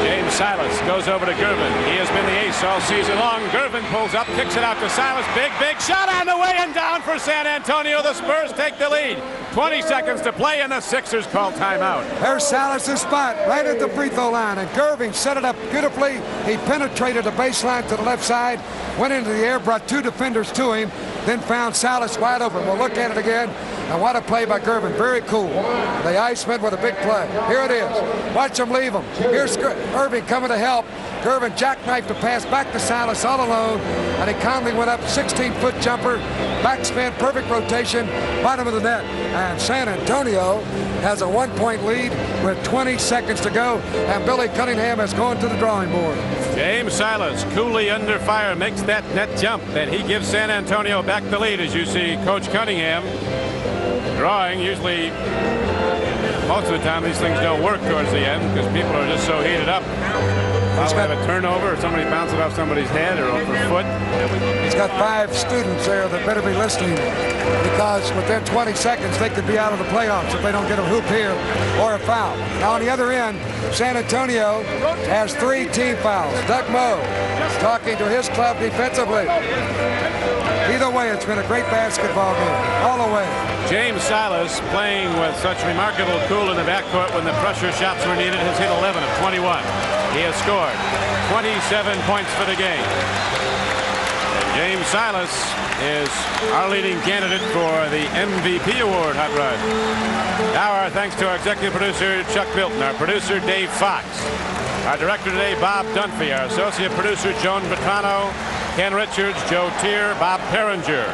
James Silas goes over to Gervin. He has been the ace all season long. Gervin pulls up, kicks it out to Silas. Big shot on the way and down for San Antonio. The Spurs take the lead. 20 seconds to play, and the Sixers call timeout. There's Silas' spot right at the free throw line, and Gervin set it up beautifully. He penetrated the baseline to the left side, went into the air, brought 2 defenders to him, then found Silas wide open. We'll look at it again. And what a play by Gervin. Very cool. The Iceman with a big play. Here it is. Watch him leave him. Here's Irving coming to help. Gervin jackknifed the pass back to Silas all alone, and he calmly went up, 16-foot jumper, backspin, perfect rotation, bottom of the net. And San Antonio has a 1-point lead with 20 seconds to go, and Billy Cunningham has gone to the drawing board. James Silas, coolly under fire, makes that net jump, and he gives San Antonio back the lead. As you see Coach Cunningham drawing. Usually, most of the time, these things don't work towards the end because people are just so heated up. He's got a turnover, or somebody bounce it off somebody's head or off their foot. He's got 5 students there that better be listening, because within 20 seconds they could be out of the playoffs if they don't get a hoop here or a foul. Now on the other end, San Antonio has 3 team fouls. Doug Moe talking to his club defensively. Either way, it's been a great basketball game, all the way. James Silas, playing with such remarkable cool in the backcourt when the pressure shots were needed, has hit 11 of 21. He has scored 27 points for the game. And James Silas is our leading candidate for the MVP award, Hot Rod. Now our thanks to our executive producer, Chuck Milton, our producer, Dave Fox, our director today, Bob Dunphy, our associate producer, Joan Bertano, Ken Richards, Joe Tier, Bob Perringer,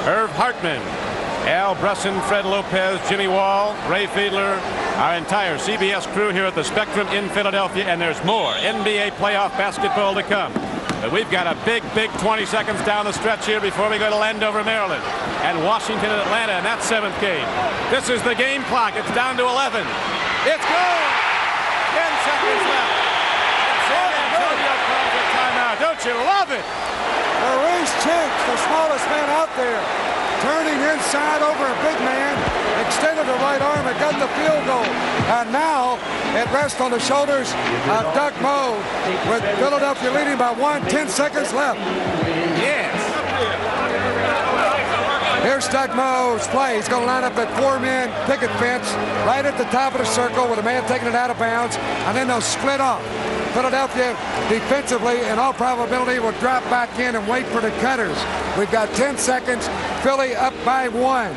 Irv Hartman, Al Brusson, Fred Lopez, Jimmy Wall, Ray Fiedler, our entire CBS crew here at the Spectrum in Philadelphia, and there's more NBA playoff basketball to come. But we've got a big 20 seconds down the stretch here before we go to Landover, Maryland, and Washington and Atlanta in that 7th game. This is the game clock. It's down to 11. It's gone! 10 seconds left. San Antonio calls a timeout. Don't you love it? Maurice Cheeks, the smallest man out there, turning inside over a big man, extended the right arm and got the field goal. And now it rests on the shoulders of Doug Moe, with Philadelphia leading by 10 seconds left. Yes. Here's Doug Moe's play. He's going to line up that 4-man picket fence right at the top of the circle with a man taking it out of bounds, and then they'll split off. Philadelphia defensively, in all probability, will drop back in and wait for the cutters. We've got 10 seconds. Philly up by 1.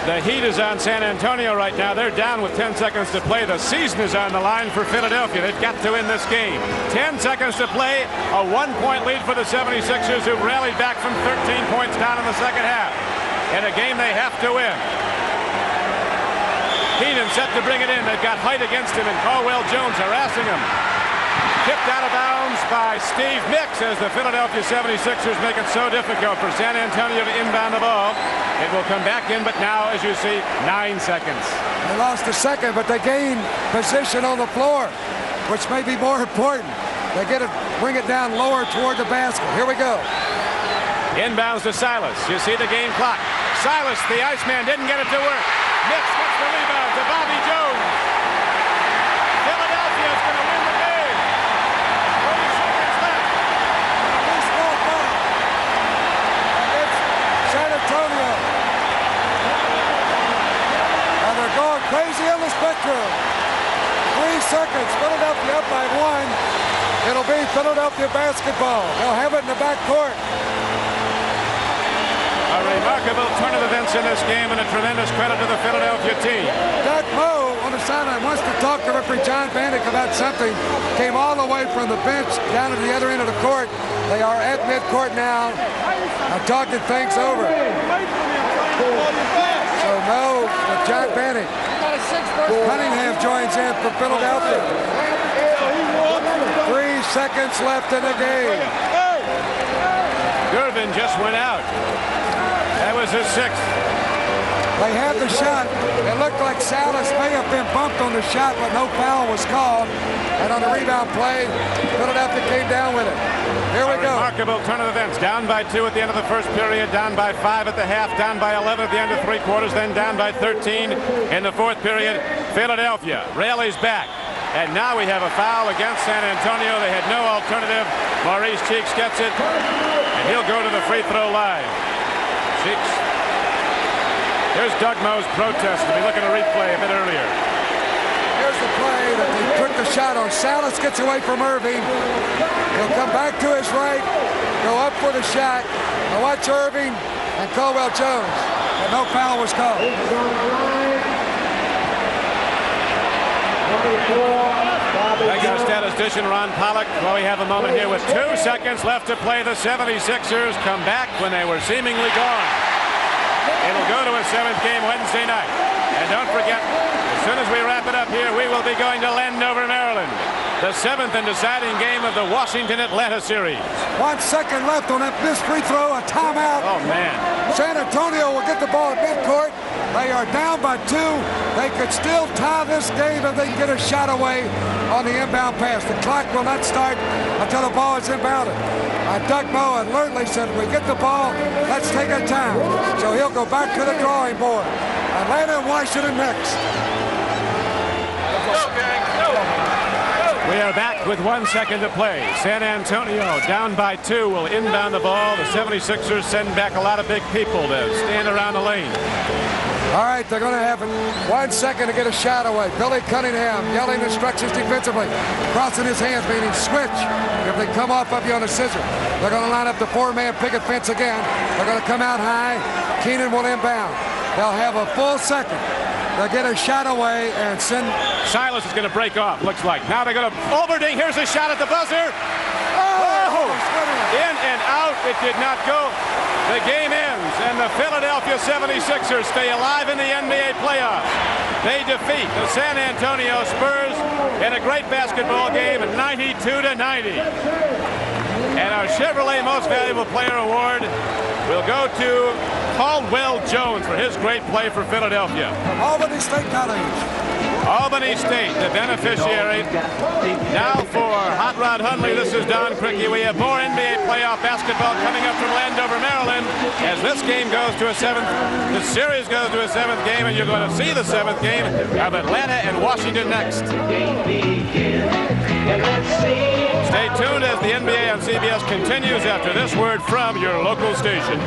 The heat is on San Antonio right now. They're down with 10 seconds to play. The season is on the line for Philadelphia. They've got to win this game. 10 seconds to play. A 1-point lead for the 76ers, who rallied back from 13 points down in the second half. In a game they have to win. Keenan set to bring it in. They've got Height against him and Caldwell Jones harassing him. Tipped out of bounds by Steve Mix as the Philadelphia 76ers make it so difficult for San Antonio to inbound the ball. It will come back in, but now, as you see, 9 seconds. They lost a second, but they gained position on the floor, which may be more important. They get it, bring it down lower toward the basket. Here we go. Inbounds to Silas. You see the game clock. Silas, the Iceman, didn't get it to work. Mix gets the rebound to Bobby Jones. Philadelphia is going to win the game. 30 seconds left. It's San Antonio. And they're going crazy on the Spectrum. 3 seconds. Philadelphia up by 1. It'll be Philadelphia basketball. They'll have it in the backcourt. A remarkable turn of events in this game, and a tremendous credit to the Philadelphia team. Doug Moe on the sideline wants to talk to referee John Bannock about something. Came all the way from the bench down to the other end of the court. They are at midcourt now, talking things over. So Moe with John Bannock. Cunningham joins in for Philadelphia. 3 seconds left in the game. Gervin just went out. That was his 6th. They had the shot. It looked like Salas may have been bumped on the shot, but no foul was called. And on the rebound play, Philadelphia came down with it. Here we go. Remarkable turn of events. Down by 2 at the end of the first period, down by 5 at the half, down by 11 at the end of 3 quarters, then down by 13 in the 4th period. Philadelphia rallies back. And now we have a foul against San Antonio. They had no alternative. Maurice Cheeks gets it, and he'll go to the free throw line. Cheeks. Here's Doug Moe's protest. We'll be looking at a replay a bit earlier. Here's the play that they took the shot on. Salas gets away from Irving. He'll come back to his right, go up for the shot. Now watch Irving and Caldwell Jones. And no foul was called. Thank you to statistician Ron Pollock. Well, we have a moment here with 2 seconds left to play. The 76ers come back when they were seemingly gone. It'll go to a 7th game Wednesday night. And don't forget, as soon as we wrap it up here, we will be going to Landover, Maryland. The 7th and deciding game of the Washington-Atlanta series. 1 second left on that missed free throw, a timeout. Oh, man. San Antonio will get the ball at midcourt. They are down by 2. They could still tie this game if they can get a shot away on the inbound pass. The clock will not start until the ball is inbounded. Doug Moe alertly said, we get the ball, let's take our time. So he'll go back to the drawing board. Atlanta and Washington next. We are back with 1 second to play. San Antonio down by 2 will inbound the ball. The 76ers send back a lot of big people to stand around the lane. All right, they're going to have 1 second to get a shot away. Billy Cunningham yelling instructions defensively, crossing his hands, meaning switch. If they come off of you on a scissor, they're going to line up the 4-man picket fence again. They're going to come out high. Keenan will inbound. They'll have a full second. They'll get a shot away and send. Silas is going to break off, looks like. Now they're going to. Olberding, here's a shot at the buzzer. Oh! In and out. It did not go. The game ends, and the Philadelphia 76ers stay alive in the NBA playoffs. They defeat the San Antonio Spurs in a great basketball game, 92-90. And our Chevrolet Most Valuable Player Award will go to Caldwell Jones for his great play for Philadelphia. Albany State College. Albany State, the beneficiary. Now for Hot Rod Hundley, this is Don Criqui. We have more NBA playoff basketball coming up from Landover, Maryland. As this game goes to a 7th, the series goes to a 7th game, and you're going to see the 7th game of Atlanta and Washington next. Stay tuned as the NBA on CBS continues after this word from your local station.